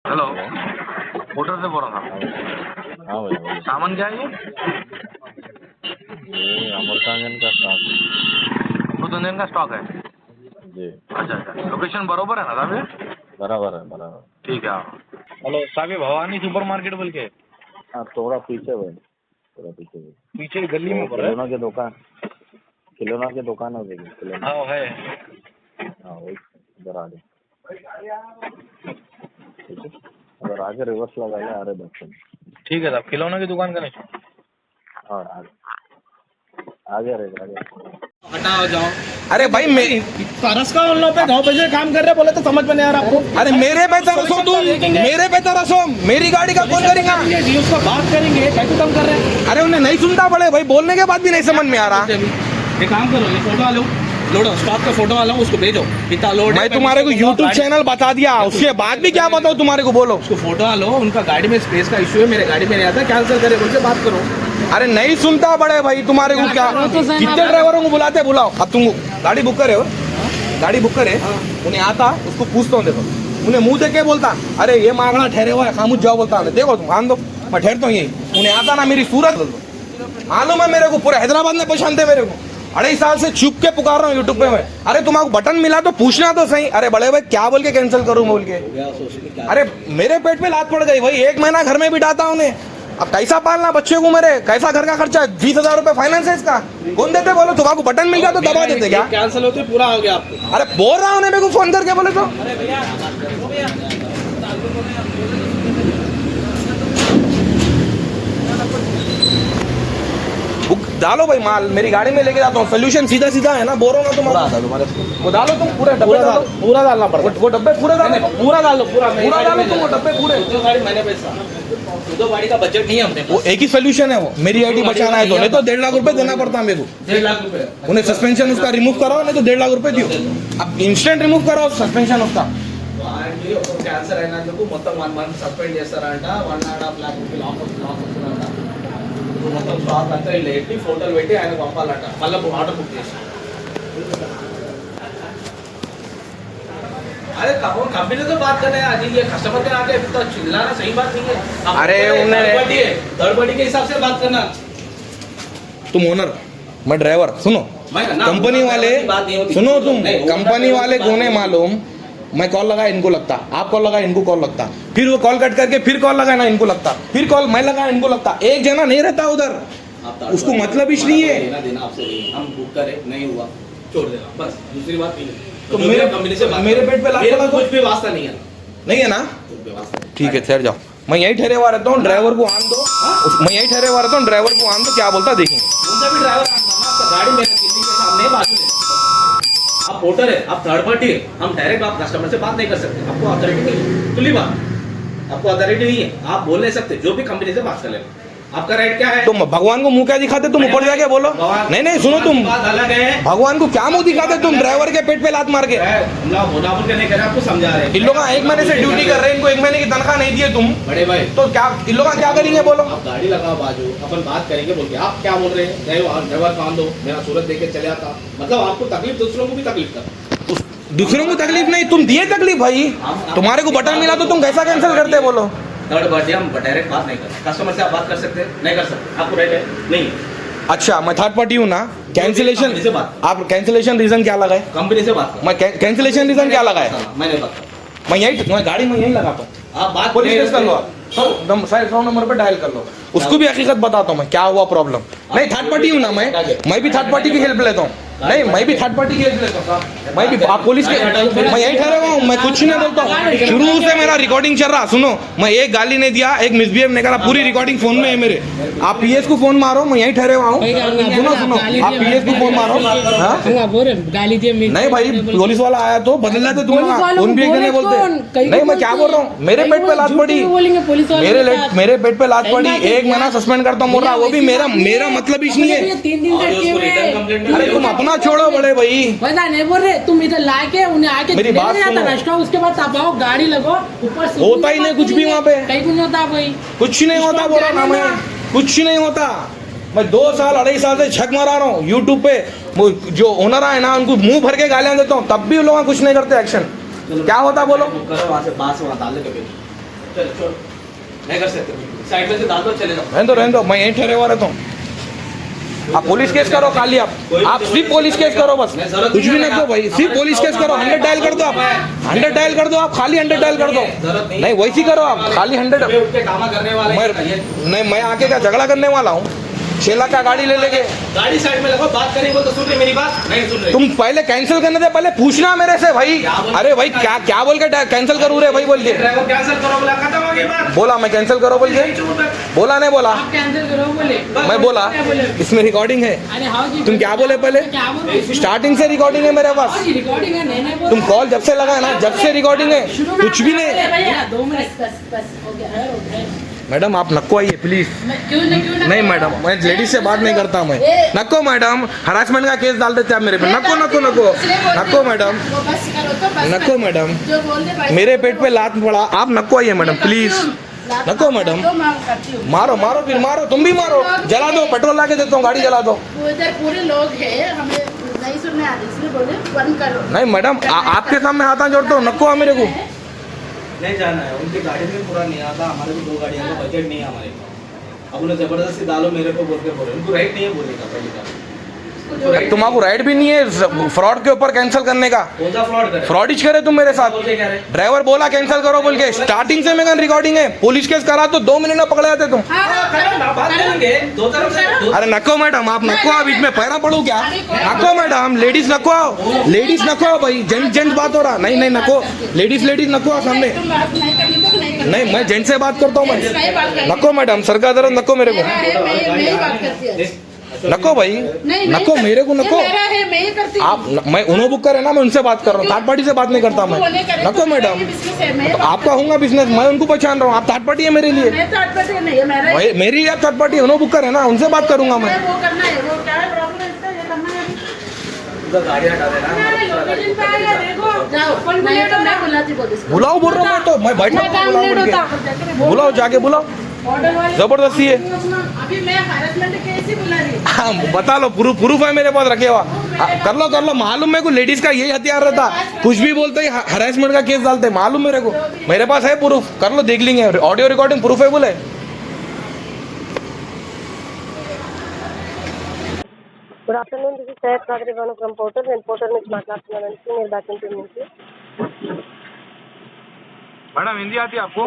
हेलो, पोर्टर से बोल रहा था। हाँ भैया बोलिए। सामान क्या है ये अमृतांजन का स्टॉक। अमृतांजन का स्टॉक है। जी अच्छा अच्छा लोकेशन बरोबर है ना साहब ये? बराबर है बराबर। ठीक है हाँ। हेलो साहब ये भवानी सुपर मार्केट बोल के हाँ थोड़ा पीछे भाई, थोड़ा पीछे भाई। पीछे गली में बोल रहे खिलौना की दुकान, खिलौना की दुकान है देखिए खिलौना। हाँ है। हाँ वही उधर आगे, ठीक है अगर आगे रिवर्स लगा ले आ रहे बच्चे। ठीक है साहब खिलौने की दुकान का नहीं। हाँ आगे रहेगा आगे। हटाओ जाओ। अरे भाई तरस का उन लोगों पे 9 बजे काम कर रहे बोले तो समझ में नहीं आ रहा आपको। अरे मेरे पे तरसो तुम, मेरे पे तरसो, मेरी गाड़ी का कौन करेगा? ये उसका बात करेंगे कैसे कम कर रहे हैं। अरे उन्हें नहीं सुनता पड़े भाई, बोलने के बाद भी नहीं समझ में आ रहा। ये काम करो, ये फोटो आ लो, लोडो स्टॉक का फोटो आ लो, उसको भेजो इतना लोड। मैं तुम्हारे को YouTube चैनल बता दिया, उसके बाद भी क्या बताओ तुम्हारे को? बोलो उसको फोटो आ लो, उनका गाड़ी में स्पेस का इशू है, मेरे गाड़ी में नहीं आता, कैंसिल करे, उनसे बात करो। अरे नहीं सुनता बड़े भाई तुम्हारे को क्या? कितने ड्राइवरों को बुलाते बुलाओ। अब तुम गाड़ी बुक करे हो, गाड़ी बुक करे, उन्हें आता, उसको पूछता हूँ, देखो उन्हें मुंह देख के बोलता अरे ये मांगना ठहरे हुआ है, खामोश जाओ बोलता हूँ, देखो तुम आन दो, मैं ठहरता हूँ यही। उन्हें आता ना मेरी सूरत आलू में, मेरे को पूरे हैदराबाद में पहचानते मेरे को। 2.5 साल से चुप के पुकार रहा हूँ यूट्यूब पे मैं। अरे तुम्हारा बटन मिला तो पूछना तो सही। अरे बड़े भाई क्या बोल के कैंसिल करूँ बोल के? अरे मेरे पेट पे लात पड़ गई भाई, 1 महीना घर में बिठाता हूँ उन्हें, अब कैसा पालना बच्चे को मेरे, कैसा घर का खर्चा? 20,000 रुपए फाइनेंस है इसका, कौन देते बोलो? तुम्हारा बटन मिल गया तो दबा देते क्या? कैंसिल होते पूरा हो गया आपको। अरे बोल रहा हूँ मेरे को फोन करके बोले तो। डालो भाई माल, मेरी गाड़ी में लेके जाता हूँ। सोल्यूशन सीधा सीधा है ना, बोल रहा हूँ ना तुम्हारा। वो डालो तुम पूरे डब्बे डालो, पूरा डालना पड़ता वो डब्बे पूरे डालो, पूरा डाल लो, पूरा डालो तुम वो डब्बे पूरे। दो गाड़ी मैंने पैसा, दो गाड़ी का बजट नहीं है हमने। वो एक ही सोल्यूशन है वो, मेरी आईडी बचाना है तो, नहीं तो 1.5 लाख रुपए देना पड़ता है मेरे को। 1.5 लाख रुपए उन्हें सस्पेंशन उसका रिमूव कराओ, नहीं तो 1.5 लाख रुपए दियो। अब इंस्टेंट रिमूव कराओ सस्पेंशन उसका। క్యాన్సర్ అయినందుకు మొత్తం 1 మంత్ సస్పెండ్ చేస్తారంట, 1.5 లాక్ రూపాయలు లాక్ వస్తుందంట. మొత్తం స్టాక్ అంతా ఇలా ఎట్టి ఫోటోలు పెట్టి ఆయన పంపాలంట, మళ్ళీ ఆర్డర్ బుక్ చేసి. अरे कंपनी से बात कर रहे हैं, अजी ये कस्टमर के आगे तो चिल्लाना सही बात नहीं है। अरे उन्हें थर्ड पार्टी के हिसाब से बात करना। तुम ओनर, मैं ड्राइवर। सुनो कंपनी वाले, सुनो तुम कंपनी वाले कौन है मालूम? मैं कॉल लगा इनको लगता, आप कॉल लगा इनको कॉल लगता, फिर वो कॉल कट करके फिर कॉल लगा ना इनको लगता, फिर कॉल मैं लगा इनको लगता। एक जना नहीं रहता उधर, उसको मतलब इसलिए है। देना आपसे हम बुक करे नहीं हुआ छोड़ देना बस, दूसरी बात नहीं। तो मेरे कंपनी से मेरे पेट पे लात लगा तो कुछ भी वास्ता नहीं है, नहीं है ना? कुछ भी वास्ता नहीं। ठीक है ठहर जाओ, मैं यही ठहरे हुआ रहता हूँ, ड्राइवर को आन दो। मैं यही ठहरे हुआ रहता हूँ, ड्राइवर को आन दो, क्या बोलता देखेंगे। उनसे भी ड्राइवर आपका गाड़ी मेरे किसी के सामने बाजू में, आप वोटर है, आप थर्ड पार्टी है, हम डायरेक्ट आप कस्टमर से बात नहीं कर सकते, आपको अथॉरिटी नहीं है, खुली बात, आपको अथॉरिटी नहीं है, आप बोल नहीं सकते, जो भी कंपनी से बात कर लेना, आपका राइट क्या है? तुम भगवान को मुंह क्या दिखाते? तुम ऊपर जाके बोलो। नहीं नहीं सुनो, तुम बात अलग है, भगवान को क्या मुंह दिखाते तुम? ड्राइवर के पेट पे लात मार के। हम लोग होना बोल के नहीं कर रहे, आपको समझा रहे हैं। इन लोग 1 महीने से ड्यूटी कर रहे हैं, इनको 1 महीने की तनख्वाह नहीं दिए तुम, बड़े भाई तो क्या इन लोग क्या करेंगे बोलो? आप गाड़ी लगाओ बाजू, अपन बात करेंगे बोल के, आप क्या बोल रहे हैं? ड्राइवर कान दो, मेरा सूरत देख के चले आता, मतलब आपको तकलीफ, दूसरों को भी तकलीफ कर, दूसरों को तकलीफ नहीं, तुम दिए तकलीफ भाई। तुम्हारे को बटन मिला तो तुम कैसा कैंसिल करते बोलो? थर्ड पार्टी हम डायरेक्ट बात नहीं करते, कस्टमर से आप बात कर सकते हैं? नहीं कर सकते, आपको राइट है नहीं? अच्छा मैं थर्ड पार्टी हूँ ना, कैंसिलेशन कंपनी से बात। आप कैंसिलेशन रीजन क्या लगाए? कंपनी से बात मैं कैंसिलेशन रीजन क्या लगाए? मैंने बात कर, मैं यही, मैं गाड़ी में यही लगाता हूँ। आप बात पुलिस केस कर लो आप, 100 नंबर पे डायल कर लो, उसको भी हकीकत बताता हूँ मैं क्या हुआ प्रॉब्लम। नहीं थर्ड पार्टी हूँ ना मैं भी थर्ड पार्टी की हेल्प लेता हूँ। नहीं मैं भी थर्ड पार्टी की हेल्प लेता हूँ, मैं भी आप पुलिस के, मैं यही ठहरा हुआ हूँ, मैं कुछ नहीं बोलता हूँ। शुरू से मेरा रिकॉर्डिंग चल रहा, सुनो मैं एक गाली नहीं दिया, एक मिसबिहेव नहीं करा, पूरी रिकॉर्डिंग फोन में है मेरे। आप पीएस को फोन मारो, मैं यही ठहरे हुआ हूँ। सुनो सुनो, आप पीएस को फोन मारो। गाली दिए नहीं भाई पुलिस वाला आया तो बदल जाते तुम, फोन भी नहीं बोलते। नहीं मैं क्या बोल रहा हूँ, मेरे पेट पे लात पड़ी, मेरे पेट पे लात पड़ी, 1 महीना सस्पेंड करता हूँ, बोल रहा वो भी मेरा मतलब ही नहीं है। 3 दिन से उसको रिटर्न कंप्लेंट अरे तुम अपना छोड़ो बड़े भाई, पता नहीं बोल रहे, तुम इधर लाके उन्हें आके मेरी ले बात जाता सुनो। रास्ता, उसके बाद आप आओ गाड़ी लगो ऊपर से, होता ही नहीं कुछ भी वहाँ पे, कहीं कुछ होता भाई, कुछ नहीं होता बोला ना मैं, कुछ नहीं होता। मैं 2 साल 2.5 साल से झक मारा रहा हूँ यूट्यूब पे, वो जो ओनर है ना उनको मुंह भर के गालियां देता हूँ, तब भी लोग कुछ नहीं करते एक्शन। क्या होता बोलो? करो वहाँ से बात से वहाँ डाल दे, चलो नहीं कर सकते, साइड में से डाल दो, चले जाओ। रहने दो मैं यहीं ठहरे हुआ रहता हूँ। आप पुलिस केस करो खाली, आप सिर्फ पुलिस केस करो बस, कुछ भी नहीं करो भाई, सिर्फ पुलिस केस करो। 100 डायल कर दो आप, 100 डायल कर दो आप, खाली 100 डायल कर दो। नहीं वैसी करो आप, खाली 100। उठ के काम करने वाला है, नहीं मैं आके क्या झगड़ा करने वाला हूँ? 6 लाख का गाड़ी ले लेके गाड़ी साइड में लगाओ, बात करेंगे तो सुन रहे मेरी बात, नहीं सुन रहे। तुम पहले कैंसिल करने दे, पहले पूछना मेरे से भाई। अरे भाई क्या क्या बोल के कैंसिल करूँ रे भाई बोल के? ड्राइवर कैंसिल करो बोला, खत्म हो गई बात। बोला मैं कैंसिल करो बोल के? बोला नहीं बोला? आप कैंसिल करो बोले। मैं बोला इसमें रिकॉर्डिंग है। अरे हाँ जी, तुम क्या बोले पहले? क्या बोले? स्टार्टिंग से रिकॉर्डिंग है मेरे पास। रिकॉर्डिंग है, नहीं बोल। तुम कॉल जब से लगा है ना, जब से रिकॉर्डिंग है, कुछ भी नहीं। भैया 2 मिनट बस हो गया। मैडम आप नको आइए प्लीज। क्यों ना नहीं मैडम, मैं लेडीज से बात नहीं करता मैं। नको मैडम, हरासमेंट का केस डाल देते आप मेरे पे। नको नको नको नको मैडम, नको मैडम, मेरे पेट पे लात पड़ा, आप नको आइए मैडम प्लीज। नको मैडम, मारो मारो फिर मारो, तुम भी मारो, जला दो, पेट्रोल ला के देता हूँ, गाड़ी जला दो। उधर पूरे लोग हैं, हमें नहीं सुनने आ रही, इसलिए बोले बंद करो। नहीं मैडम, आपके सामने हाथ जोड़ता हूँ, नको आ मेरे को। नहीं जाना है, उनकी गाड़ी में पूरा नहीं आता, हमारे भी 2 गाड़ियों का बजट नहीं है हमारे पास। अब उन्हें जबरदस्ती डालो मेरे को बोल के बोले, उनको राइट नहीं है बोलने का। पहली बात तुम्हारा राइट भी नहीं है फ्रॉड के ऊपर कैंसिल करने का। कौन सा फ्रॉड करे? फ्रॉड ही करे तुम मेरे साथ। बोलते क्या रहे? ड्राइवर बोला कैंसिल करो बोल के, स्टार्टिंग से मेरा रिकॉर्डिंग है। पुलिस केस करा तो 2 मिनट में पकड़े जाते तुम। बात करेंगे, 2 तरफ से। अरे नको मैडम, आप नको आओ बीच में, पैरा पड़ू क्या? नको मैडम, लेडीज नको आओ, लेडीज नको आओ भाई, जेंट्स बात हो रहा। नहीं नहीं नको, लेडीज नको आओ सामने। तुम बात नहीं करनी तो नहीं करनी। नहीं मैं जेंट्स से बात करता हूँ नहीं मैं। बात करनी। नको मैडम, सर का दर्द नको मेरे को, मैं ही बात करती हूँ। नको भाई, नहीं नको मेरे को, नको। मेरा है, मैं ही करती हूँ। आप मैं उन्होंने बुक करे ना, मैं उनसे बात कर रहा हूँ, थर्ड पार्टी से बात नहीं करता मैं। नको मैडम, तो आपका होगा बिजनेस, मैं उनको पहचान रहा हूँ, आप थर्ड पार्टी है मेरे लिए। मैं थर्ड पार्टी नहीं है, मेरा ही- मेरी आप थर्ड पार्टी, उन्होंने बुक करे ना, उनसे बात करूंगा मैं। वो करना है, वो क्या है प्रॉब्लम है इसका, ये करना है। उधर गाड़ी हटा देना। जाओ, नहीं तो मैं बुलाती पुलिस को। बुलाओ बोल रहा हूँ मैं, तो मैं बैठा हूँ, बुलाओ बोल के। बुलाओ जाके बुलाओ, ऑर्डर वाले जबरदस्ती है। अभी मैं हैरेसमेंट केस ही बुला रही हूँ। हाँ, बता लो, प्रूफ है मेरे पास रखे हुआ। कर लो मालूम मेरे को, लेडीज का यही हथियार रहता, कुछ भी बोलते ही हरासमेंट का केस डालते, मालूम मेरे को। मेरे पास है प्रूफ, कर लो, देख लेंगे, ऑडियो रिकॉर्डिंग प्रूफ है बोले। Good afternoon, this is Syed Qadri Banu from Porter. నేను పోర్టర్ నుంచి మాట్లాడుతున్నానండి, మీరు బ్యాక్ ఇంటి నుంచి. मैडम हिंदी आती है आपको?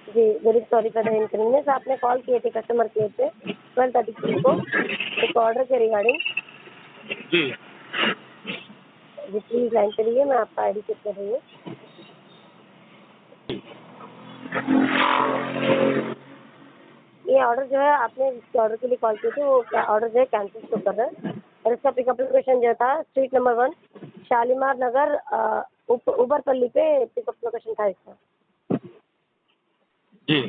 जी very sorry for the inconvenience. आपने कॉल किए थे कस्टमर केयर पे 12:33 को एक ऑर्डर के रिगार्डिंग। जी प्लीज लाइन पे रहिए, मैं आपका आईडी चेक कर रही हूँ। ये ऑर्डर जो है, आपने जिस ऑर्डर के लिए कॉल की थी, वो ऑर्डर जो है कैंसिल शो कर रहा है। और इसका पिकअप लोकेशन जो था स्ट्रीट नंबर 1 शालीमार नगर ऊबरपल्ली पे पिकअप लोकेशन था इसका। जी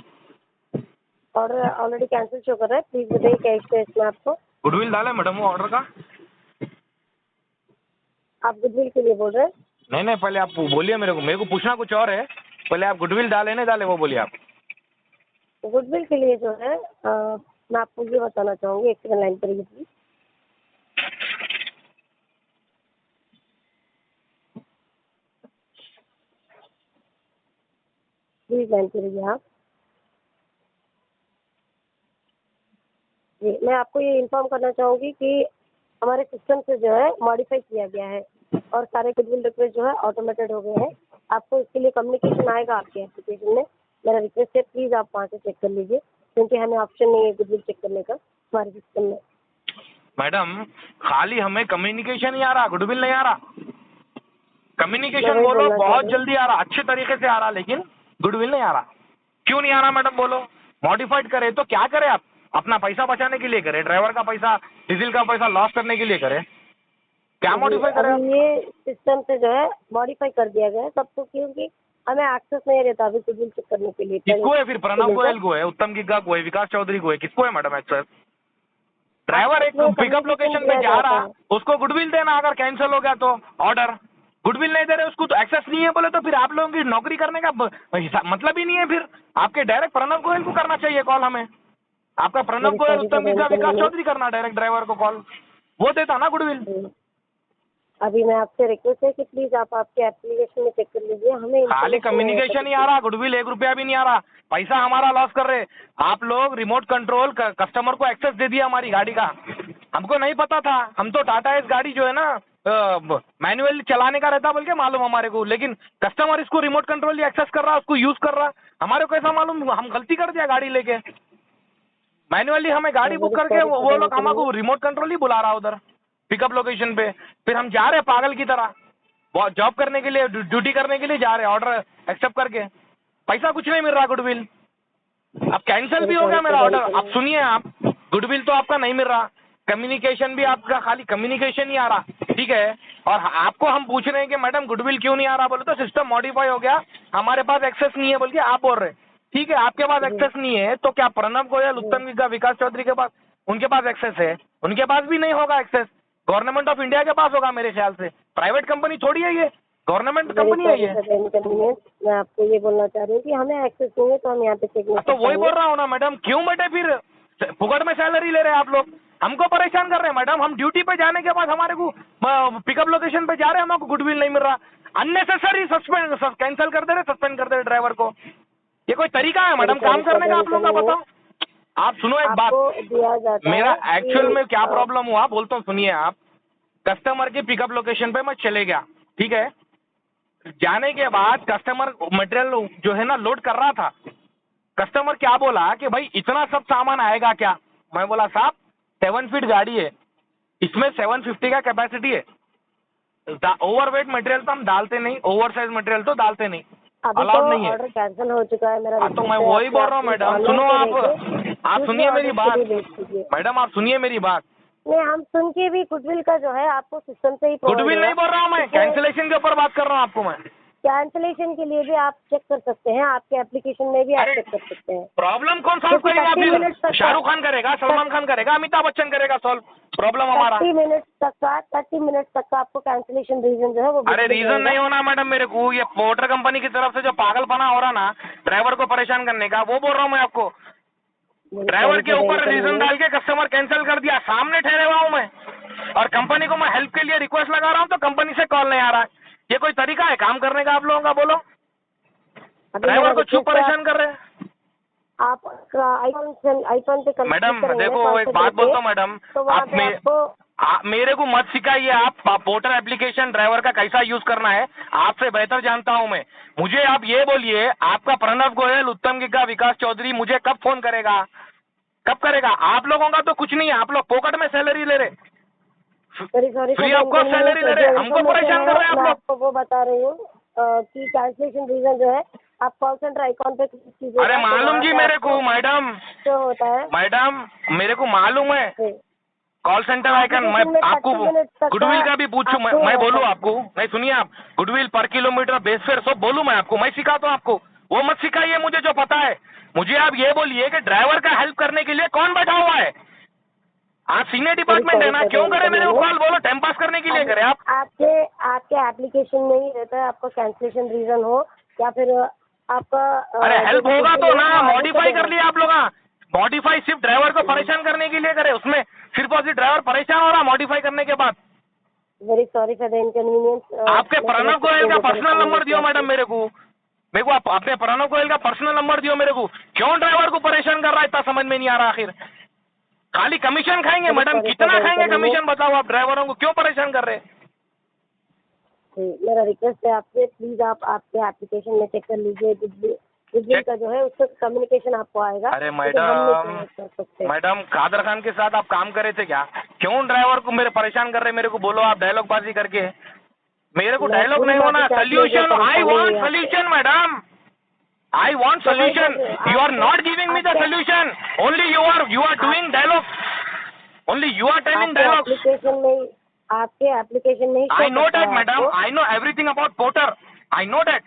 ऑर्डर ऑलरेडी कैंसिल शो कर रहा है, प्लीज बताइए क्या इशू है इसमें आपको। गुडविल डाले मैडम वो ऑर्डर का? आप गुडविल के लिए बोल रहे हैं? नहीं पहले आप बोलिए, मेरे को पूछना कुछ और है। पहले आप गुडविल डाले नहीं डाले वो बोलिए आप। गुडविल के लिए जो है मैं आपको ये बताना चाहूँगी, एक सेकंड लाइन पर रहिए प्लीज। प्लीज लाइन पर रहिए आप। जी मैं आपको ये इन्फॉर्म करना चाहूँगी कि हमारे सिस्टम से जो है मॉडिफाई किया गया है और सारे गुडविल रिक्वेस्ट जो है ऑटोमेटेड हो गए हैं। आपको इसके लिए कम्युनिकेशन आएगा आपके एप्लीकेशन में। मेरा रिक्वेस्ट है प्लीज़ आप वहाँ से चेक कर लीजिए, क्योंकि हमें ऑप्शन नहीं है गुडविल चेक करने का हमारे सिस्टम में। मैडम खाली हमें कम्युनिकेशन ही आ रहा, गुडविल नहीं आ रहा। कम्युनिकेशन मैं बोलो बोलना बहुत चाह रही हूँ। जल्दी आ रहा, अच्छे तरीके से आ रहा, लेकिन गुडविल नहीं आ रहा। क्यों नहीं आ रहा मैडम बोलो? मॉडिफाइड करे तो क्या करे आप? अपना पैसा बचाने के लिए करे, ड्राइवर का पैसा, डीजल का पैसा लॉस करने के लिए करे? क्या मॉडिफाई करे? अभी ये सिस्टम से जो है मॉडिफाई कर दिया गया है सबको, क्योंकि हमें एक्सेस नहीं रहता अभी गुडविल चेक करने के लिए। किसको है फिर? प्रणव गोयल को है, उत्तम गिग्गा को है, विकास चौधरी को है, किसको है मैडम एक्सेस? ड्राइवर एक पिकअप लोकेशन पे जा रहा, उसको गुडविल देना, अगर कैंसिल हो गया तो ऑर्डर। गुडविल नहीं दे रहे उसको, तो एक्सेस नहीं है बोले तो फिर आप लोगों की नौकरी करने का मतलब ही नहीं है। फिर आपके डायरेक्ट प्रणव गोयल को करना चाहिए कॉल हमें। आपका प्रणव गोयल, उत्तम गिग्गा, विकास चौधरी करना डायरेक्ट ड्राइवर को कॉल, वो देता ना गुडविल। अभी मैं आपसे रिक्वेस्ट है कि प्लीज आप आपके एप्लीकेशन में चेक कर लीजिए, हमें खाली कम्युनिकेशन ही आ रहा, गुडविल 1 रुपया भी नहीं आ रहा, पैसा हमारा लॉस कर रहे आप लोग। रिमोट कंट्रोल कस्टमर को एक्सेस दे दिया हमारी गाड़ी का, हमको नहीं पता था। हम तो टाटा एस गाड़ी जो है ना मैनुअली चलाने का रहता बोल के मालूम हमारे को, लेकिन कस्टमर इसको रिमोट कंट्रोल एक्सेस कर रहा, उसको यूज कर रहा, हमारे को कैसा मालूम? हम गलती कर दिया गाड़ी लेके, मैनुअली हमें गाड़ी बुक करके वो लोग हमको रिमोट कंट्रोल ही बुला रहा उधर पिकअप लोकेशन पे। फिर हम जा रहे हैं पागल की तरह, जॉब करने के लिए, ड्यूटी करने के लिए जा रहे हैं, ऑर्डर एक्सेप्ट करके, पैसा कुछ नहीं मिल रहा गुडविल। अब कैंसिल भी हो गया मेरा ऑर्डर। अब सुनिए आप, गुडविल तो आपका नहीं मिल रहा, कम्युनिकेशन भी आपका खाली कम्युनिकेशन ही आ रहा, ठीक है। और आपको हम पूछ रहे हैं कि मैडम गुडविल क्यों नहीं आ रहा, बोले तो सिस्टम मॉडिफाई हो गया, हमारे पास एक्सेस नहीं है बोल के आप बोल रहे। ठीक है, आपके पास एक्सेस नहीं है तो क्या प्रणब गोयल, उत्तम गिग्गा, विकास चौधरी के पास, उनके पास एक्सेस है? उनके पास भी नहीं होगा एक्सेस, गवर्नमेंट ऑफ इंडिया के पास होगा मेरे ख्याल से। प्राइवेट कंपनी थोड़ी है ये, गवर्नमेंट कंपनी है ये। मैं आपको ये बोलना चाह रही हूँ कि हमें एक्सेस नहीं है तो हम यहाँ पे चेक नहीं तो वही बोल रहा हूँ ना मैडम, क्यों बेटे फिर फुकट में सैलरी ले रहे हैं आप लोग, हमको परेशान कर रहे हैं मैडम। हम ड्यूटी पे जाने के बाद हमारे को पिकअप लोकेशन पे जा रहे हैं, हमको गुडविल नहीं मिल रहा, अननेसेसरी सस्पेंड कैंसिल कर दे रहे, सस्पेंड कर दे रहे ड्राइवर को। ये कोई तरीका है मैडम काम करने का आप लोगों का? बताओ। आप सुनो एक बात, मेरा एक्चुअल में क्या प्रॉब्लम हुआ बोलता हूँ, सुनिए आप। कस्टमर के पिकअप लोकेशन पे मैं चले गया, ठीक है। जाने के बाद कस्टमर मटेरियल जो है ना लोड कर रहा था, कस्टमर क्या बोला कि भाई इतना सब सामान आएगा क्या? मैं बोला साहब 7 फीट गाड़ी है, इसमें 750 का कैपेसिटी है, ओवरवेट मटेरियल तो हम डालते नहीं, ओवर साइज मटेरियल तो डालते नहीं, अलाउड नहीं है। ऑर्डर कैंसिल हो चुका है मेरा। तो मैं वही बोल रहा हूँ मैडम, सुनो आप सुनिए मेरी बात मैडम, आप सुनिए मेरी बात। नहीं, हम सुन के भी गुडविल का जो है आपको सिस्टम से ही गुडविल नहीं बोल रहा हूँ मैं, कैंसिलेशन के ऊपर बात कर रहा हूँ आपको मैं। कैंसिलेशन के लिए भी आप चेक कर सकते हैं, आपके एप्लीकेशन में भी आप चेक कर सकते हैं। प्रॉब्लम कौन सॉल्व करेगा फिर? शाहरुख खान करेगा, सलमान खान करेगा, अमिताभ बच्चन करेगा सॉल्व प्रॉब्लम हमारा? 30 मिनट तक का आपको कैंसिलेशन रीजन जो है वो। अरे रीजन नहीं होना मैडम मेरे को, ये पोर्टर कंपनी की तरफ से जो पागलपना हो रहा ना ड्राइवर को परेशान करने का, वो बोल रहा हूँ मैं आपको। ड्राइवर के ऊपर रीजन डाल के कस्टमर कैंसिल कर दिया, सामने ठहरे हुआ हूँ मैं, और कंपनी को मैं हेल्प के लिए रिक्वेस्ट लगा रहा हूँ तो कंपनी से कॉल नहीं आ रहा है। ये कोई तरीका है काम करने का आप लोगों का? बोलो, ड्राइवर को चुप परेशान कर रहे हैं आप। आईफोन पे मैडम देखो एक बात बोलता हूँ मैडम, आप मेरे को मत सिखाइए, आप पोर्टर एप्लीकेशन ड्राइवर का कैसा यूज करना है आपसे बेहतर जानता हूं मैं। मुझे आप ये बोलिए, आपका प्रणब गोयल, उत्तम गिग्गा, विकास चौधरी मुझे कब फोन करेगा, कब करेगा? आप लोगों का तो कुछ नहीं है, आप लोग पॉकेट में सैलरी ले रहे, फ्री ऑफ कॉस्ट सैलरी ले रहे, हमको परेशान कर रहे हैं आप लोग। आपको वो बता रही हूँ कि कैंसिलेशन रीजन जो है आप कॉल सेंटर आइकॉन पे क्लिक कीजिए। अरे मालूम जी मेरे को मैडम, जो होता है मैडम मेरे को मालूम है कॉल सेंटर आइकन। मैं आपको गुडविल का भी पूछूं, मैं बोलूं आपको? नहीं सुनिए आप, गुडविल पर किलोमीटर बेस फेयर सब बोलूं मैं आपको? मैं सिखाता हूं आपको, वो मत सिखाइए मुझे जो पता है। मुझे आप ये बोलिए कि ड्राइवर का हेल्प करने के लिए कौन बैठा हुआ है? आप सीनियर डिपार्टमेंट है ना, क्यों करे मेरे को कॉल? बोलो, टाइम पास करने के लिए करे आप? आपके एप्लीकेशन में ही रहता है, आपका कैंसिलेशन रीजन हो या फिर आपका। अरे हेल्प होगा तो ना, मॉडिफाई कर लिया आप लोग। मॉडिफाई सिर्फ ड्राइवर को परेशान करने के लिए करे, उसमें सिर्फ और सिर्फ ड्राइवर परेशान हो रहा मॉडिफाई करने के बाद। Very sorry for the inconvenience. आपके प्रणब गोयल का पर्सनल नंबर दियो मैडम मेरे को आप अपने प्रणब गोयल का पर्सनल नंबर दियो मेरे को। क्यों ड्राइवर को परेशान कर रहा है, इतना समझ में नहीं आ रहा। आखिर खाली कमीशन खाएंगे मैडम, कितना खाएंगे कमीशन बताओ? आप ड्राइवरों को क्यों परेशान कर रहे हैं? मेरा रिक्वेस्ट है आपसे, प्लीज आप आपके एप्लीकेशन में चेक कर लीजिए, गुडविल का जो है उसका कम्युनिकेशन आपको आएगा। अरे मैडम कादर खान के साथ आप काम करे थे क्या? क्यों ड्राइवर को मेरे परेशान कर रहे? मेरे को बोलो आप डायलॉग बाजी करके। मेरे को डायलॉग नहीं होना, solution. I want solution madam, I want solution. You are not giving me the solution, only you are doing dialogue, only you are telling dialogue. आपके एप्लीकेशन में I know that madam, I know everything about Porter, I know that.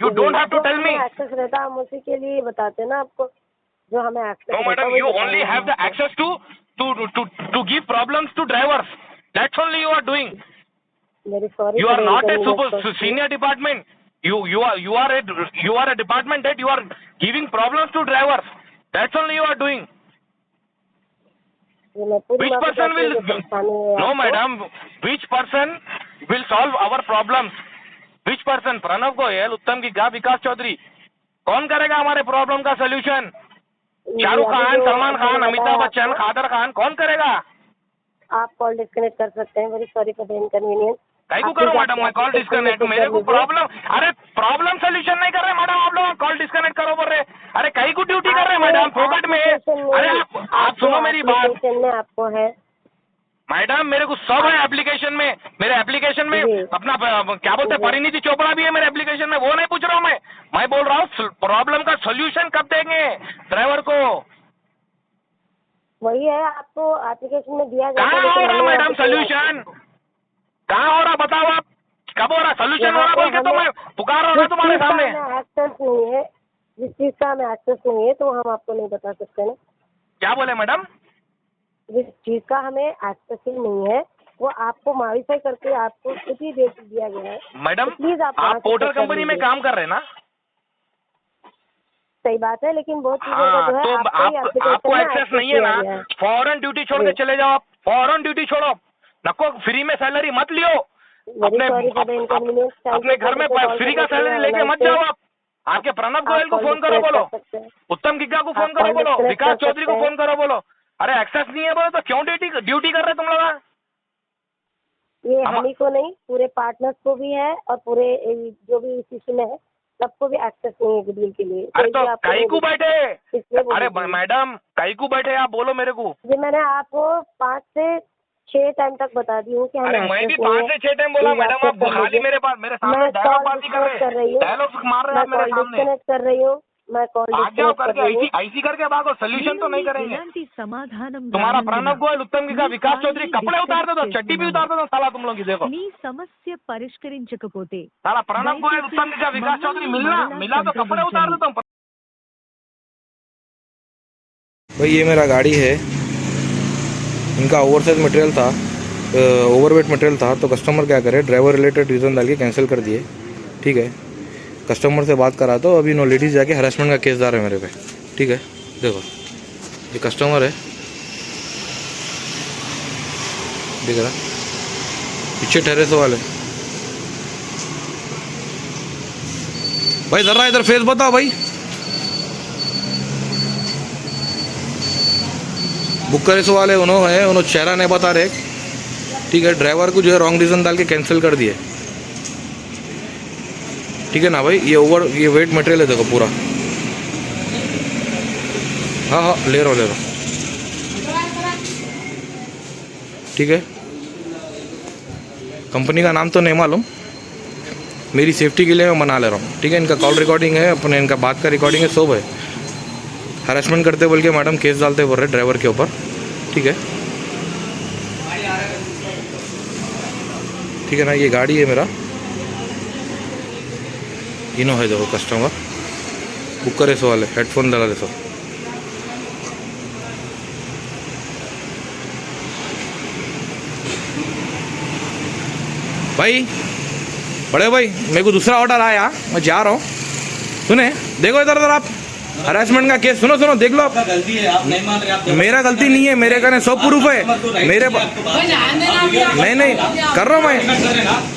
You don't have to tell me. Access रहता है, हम उसी के लिए बताते हैं ना आपको, जो हमें access. No madam, you only have the access to give problems to drivers. That's only you are doing. Very sorry. You are not a super senior department. You are a department that you are giving problems to drivers. That's only you are doing. मैं पूरी Which माफी person चाहती हूँ will? जो परेशानी है No, आपको। madam. Which person will solve our problems? Which person? Pranav Goyal, उत्तम किग्गा, विकास चौधरी। कौन करेगा हमारे प्रॉब्लम का सोल्यूशन? शाहरुख अभी खान, जो सलमान खान, मैंने अमिताभ बताया बच्चन, आपको, खादर खान, कौन करेगा? आप कॉल डिस्कनेक्ट कर सकते हैं। Very sorry for the inconvenience. कहीं को करो मैडम, मैं कॉल डिस्कनेक्ट। मेरे को प्रॉब्लम, अरे प्रॉब्लम सोल्यूशन नहीं कर रहे मैडम आप लोग, कॉल डिस्कनेक्ट करो बोल रहे। अरे कहीं को ड्यूटी कर रहे मैडम, फोकट में। अरे आप सुनो मेरी बात एप्लीकेशन में आपको है मैडम, मेरे को सब है एप्लीकेशन में। मेरे एप्लीकेशन में जी। अपना क्या बोलते हैं, जी। परिणीति चोपड़ा भी है मेरे एप्लीकेशन में। वो नहीं पूछ रहा हूँ मैं बोल रहा हूँ प्रॉब्लम का सोल्यूशन कब देंगे ड्राइवर को? वही है, आपको एप्लीकेशन में दिया जाता कहाँ है, हो लेकिन रहा हमें मैडम अभी कोई सोल्यूशन? कहाँ हो रहा बताओ आप, कब हो रहा सोल्यूशन? हो यहाँ रहा पे बोल के तो हमें मैं पुकार रहा हूँ ना तुम्हारे सामने। एक्सेस नहीं है, जिस चीज का हमें एक्सेस नहीं है तो हम आपको नहीं बता सकते ना। क्या बोले मैडम? जिस चीज का हमें एक्सेस ही नहीं है वो आपको मॉडिफाई करके आपको उसी डेट दिया गया है। मैडम तो प्लीज आप वहाँ आप से पोर्टर check कर कंपनी में लीजिए। काम कर रहे हैं ना? सही बात है, लेकिन बहुत चीजों का हाँ, जो है तो आपको ही application आपको में एक्सेस access नहीं है दिया ना? गया है। फॉरन ड्यूटी छोड़ के जी। चले जाओ आप, फॉरन ड्यूटी छोड़ो, नको फ्री में सैलरी मत लियो। Very sorry for the inconvenience. Thank अपने you घर for में the call फ्री का करने के लिए। सैलरी लेके Have a मत nice जाओ day। आप। आपके प्रणव आप गोयल को call फोन करो disconnect बोलो, कर सकते हैं। उत्तम गिग्गा को फोन आप करो call बोलो, disconnect विकास कर चौधरी को सकते हैं। फोन करो बोलो। अरे एक्सेस नहीं है बोलो तो क्यों ड्यूटी कर रहे तुम लोग? ये हम ही को नहीं, पूरे पार्टनर्स को भी है और पूरे जो भी इस इशू में है सबको भी एक्सेस नहीं है गुडविल के लिए। अरे तो इसलिए आपको काई को नहीं बैठे? इसलिए बोल अरे रही हूँ। मैडम काई को बैठे आप बोलो मेरे को। जी मैंने आपको 5 से 6 टाइम तक बता दी हूँ कि हमें अरे मैं access भी नहीं 5 है। से 6 टाइम बोला Please मैडम, accept आप कर खाली लीजिए। मेरे पास मेरे सामने मैं डायलॉग कॉल बाजी कर डिस्कनेक्ट कर रहे रही हूँ। डायलॉग मार रहे मैं आप मेरे कॉल सामने। डिस्कनेक्ट कर रही हूँ। मैं कॉल भाग जाओ डिस्कनेक्ट कर करके, रही हूँ। ऐसी करके भागो, सोल्यूशन तो नहीं करेंगे। समाधानम तुम्हारा प्रणव गोयल, उत्तम गिग्गा, विकास चौधरी कपड़े उतार दो, चड्डी भी उतार दो साला तुम लोग की। देखो మీ సమస్య పరిష్కరించకపోతే साला प्रणव गोयल, उत्तम गिग्गा, विकास चौधरी मिला तो कपड़े उतार देता हूँ। भाई ये मेरा गाड़ी है, इनका ओवरसाइज मटेरियल था, ओवरवेट मटेरियल था, तो कस्टमर क्या करे, ड्राइवर रिलेटेड रीज़न डाल के कैंसिल कर दिए। ठीक है, कस्टमर से बात करा तो अभी नो लेडीज जाके हरासमेंट का केस डाल रहे हैं मेरे पे। ठीक है, देखो ये कस्टमर है, दिख रहा पीछे टेरेस वाले। भाई जरा इधर फेस बताओ भाई। बुक करे सो वाले उन्होंने चेहरा नहीं बता रहे। ठीक है, ड्राइवर को जो है रॉन्ग रीज़न डाल के कैंसिल कर दिए। ठीक है ना भाई, ये वेट मटेरियल है, देखो पूरा। हाँ हाँ ले रहा हूँ। ठीक है, कंपनी का नाम तो नहीं मालूम, मेरी सेफ्टी के लिए मैं मना ले रहा हूँ। ठीक है, इनका कॉल रिकॉर्डिंग है, अपने इनका बात का रिकॉर्डिंग है, सब है। हरासमेंट करते बोल के मैडम केस डालते बोल रहे ड्राइवर के ऊपर। ठीक है, ठीक है ना, ये गाड़ी है मेरा, इनो है, देखो कस्टमर बुक करे सो वाले, हेडफोन डाला सो। भाई बड़े भाई, मेरे को दूसरा ऑर्डर आया, मैं जा रहा हूँ। सुने, देखो इधर उधर आप, हरासमेंट का केस सुनो देख लो आप। गलती है, आप नहीं मान रहे, आप मेरा गलती नहीं है, मेरे कहने सब प्रूफ है मेरे पास। नहीं कर रहा हूँ मैं।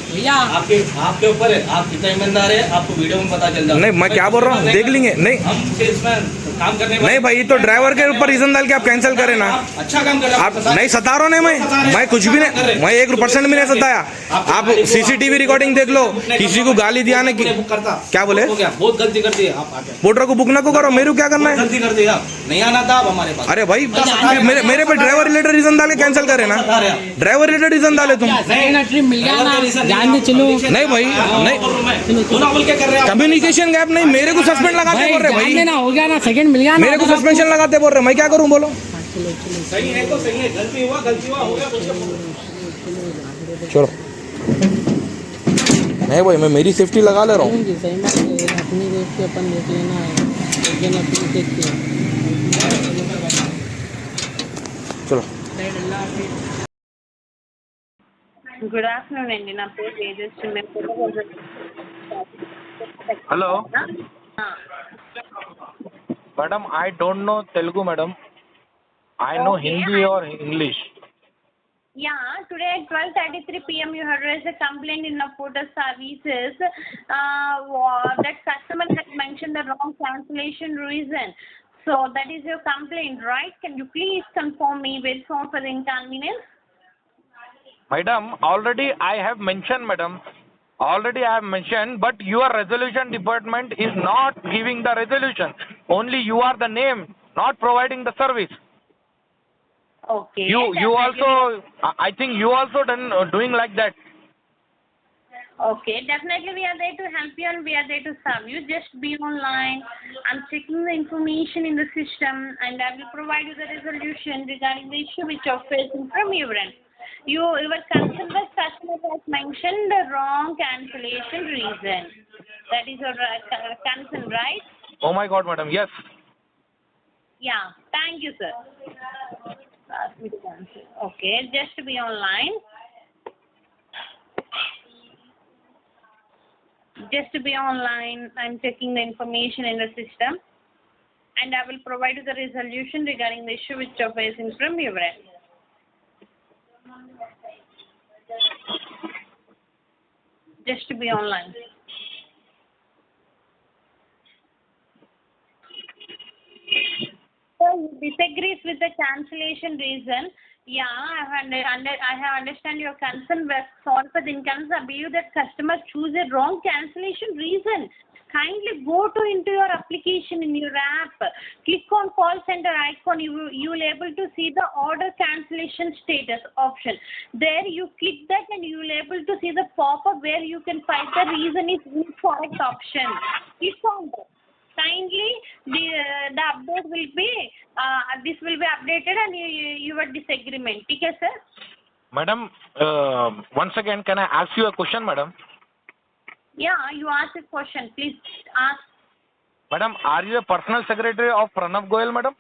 भैया आपके ऊपर है, आप कितना ईमानदार है आपको वीडियो में पता चल जाएगा। नहीं मैं क्या बोल रहा हूँ, देख लेंगे। नहीं हम सेल्समैन काम करने वाले। नहीं भाई, तो ड्राइवर के ऊपर रीजन डाल के आप कैंसिल करें ना। आप अच्छा काम कर रहे हैं, आप नहीं सता रहा नहीं, मैं कुछ भी नहीं, मैं 1% भी नहीं सताया। आप सीसीटीवी रिकॉर्डिंग देख लो, किसी को गाली दिया नहीं कि क्या बोले, बहुत गलती करती है आप। पोर्टर को बुक ना को करो, मेरे को क्या करना है। गलती करती है आप, नहीं आना था आप हमारे पास। अरे भाई मेरे पे ड्राइवर रिलेटेड रीजन डाल के कैंसिल करे ना, ड्राइवर रिलेटेड रीजन डाले तुम। सेकंड ट्रिप मिल गया ना, जान दे चलो। नहीं भाई, नहीं बोल के कर रहे हैं आप। कम्युनिकेशन गैप नहीं, मेरे को सस्पेंड लगाते बोल रहे भाई, जान देना हो गया ना, सेकंड मिल गया ना, मेरे को सस्पेंशन लगाते बोल रहे, मैं क्या करूं बोलो। सही है तो सही है, गलती हुआ हो गया कुछ। चलो नहीं भाई, मैं मेरी सेफ्टी लगा ले रहा हूँ। सही बात है, अपनी देख के अपन देख लेना है, लेकिन अपनी देख के। चलो గుడ్ ఆఫ్టర్నూన్ అండి, నా పేరు Tejaswi. Hello madam, I don't know Telugu madam. I know Okay, Hindi or English. Yeah, today at 12:33 p.m. you have raised a complaint in the porter services. That customer had mentioned the wrong cancellation reason. So that is your complaint, right? Can you please confirm me with sorry for the inconvenience? Madam, already I have mentioned, madam. Already I have mentioned, but your resolution department is not giving the resolution. Only you are the name, not providing the service. Okay. You definitely. also, I think you also doing like that. Okay, definitely we are there to help you and we are there to serve you. Just be online. I'm checking the information in the system and I will provide you the resolution regarding the issue which you're facing from your end. Your concerned customer has mentioned the wrong cancellation reason. That is your concern, right? Oh my God, madam. Yes. Yeah. Thank you, sir. Ask me to cancel. Okay, just be online. Just be online. I'm checking the information in the system and I will provide you the resolution regarding the issue which you're facing from your end. Just be online. So you disagrees with the cancellation reason. Yeah, I have understand your concern. But sorry for the inconvenience. I believe that customer choose a wrong cancellation reason. Kindly go to into your application in your app. Click on call center icon. You will able to see the order cancellation status option. There you click that and you will able to see the pop-up where you can find the reason is incorrect option. Click on that. Kindly the update will be this will be updated and your disagreement. Okay, sir? Madam, once again, can I ask you a question, madam? Yeah, you ask a question. Please ask. Madam, are you a personal secretary of Pranav Goyal, madam?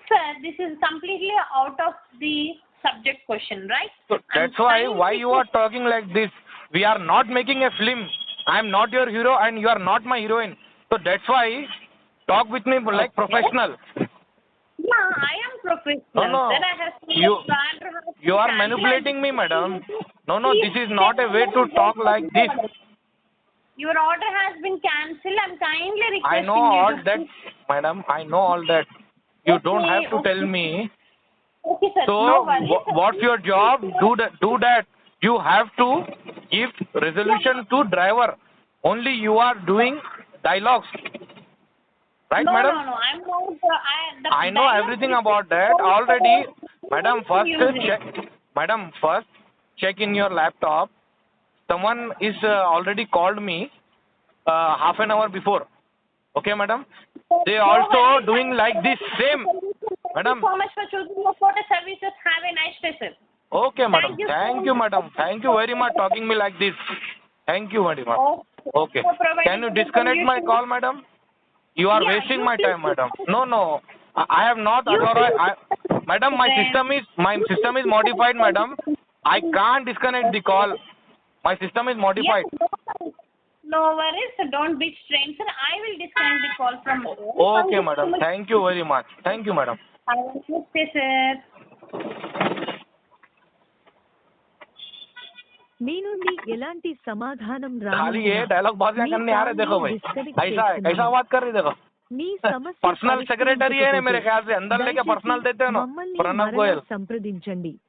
Sir, this is completely out of the subject question, right? So that's why you are talking like this. We are not making a film. I am not your hero and you are not my heroine. So that's why talk with me like professional. Yeah, I am professional. No. Sir, I have You are manipulating me, madam. No, this is not a way to talk like this. Your order has been cancelled. I'm kindly requesting I know all that, madam. I know all that. You don't have to tell me. Okay, sir. So No worries. what's your job? Do that. You have to give resolution to driver. Only you are doing dialogues. Right, No, madam? no. I'm not. I know everything about that already. Madam, first check. Madam, first check in your laptop. Someone is already called me half an hour before. Okay, madam? They also doing like this same. Madam. Thank you so much for choosing the photo services. Have a nice day, sir. Okay, madam. Thank you Thank so you, much. madam. Thank you very much talking me like this. Thank you very much. Okay. For providing Can you the disconnect my resolution. call, madam? You are Yeah, wasting you my time, please- madam. No. I have not authorized. Madam, my system is modified, madam. I can't disconnect the call. My system is modified. Yes, no worries. So don't be strange, sir. I will disconnect the call from. Okay, madam. Thank you very much. Thank you, madam. Have a nice day, sir. మీ నుండి ఎలాంటి సమాధానం खाली ये రానున్నా dialogue बातें మీ करने आ रहे देखो भाई disconnect ऐसा చేస్తున్నాను. बात कर रही देखो మీ సమస్య पर्सनल सेक्रेटरी है मेरे ख्याल से अंदर लेके దయచేసి पर्सनल देते हो ना మమ్మల్ని प्रणव మరలా गोयल సంప్రదించండి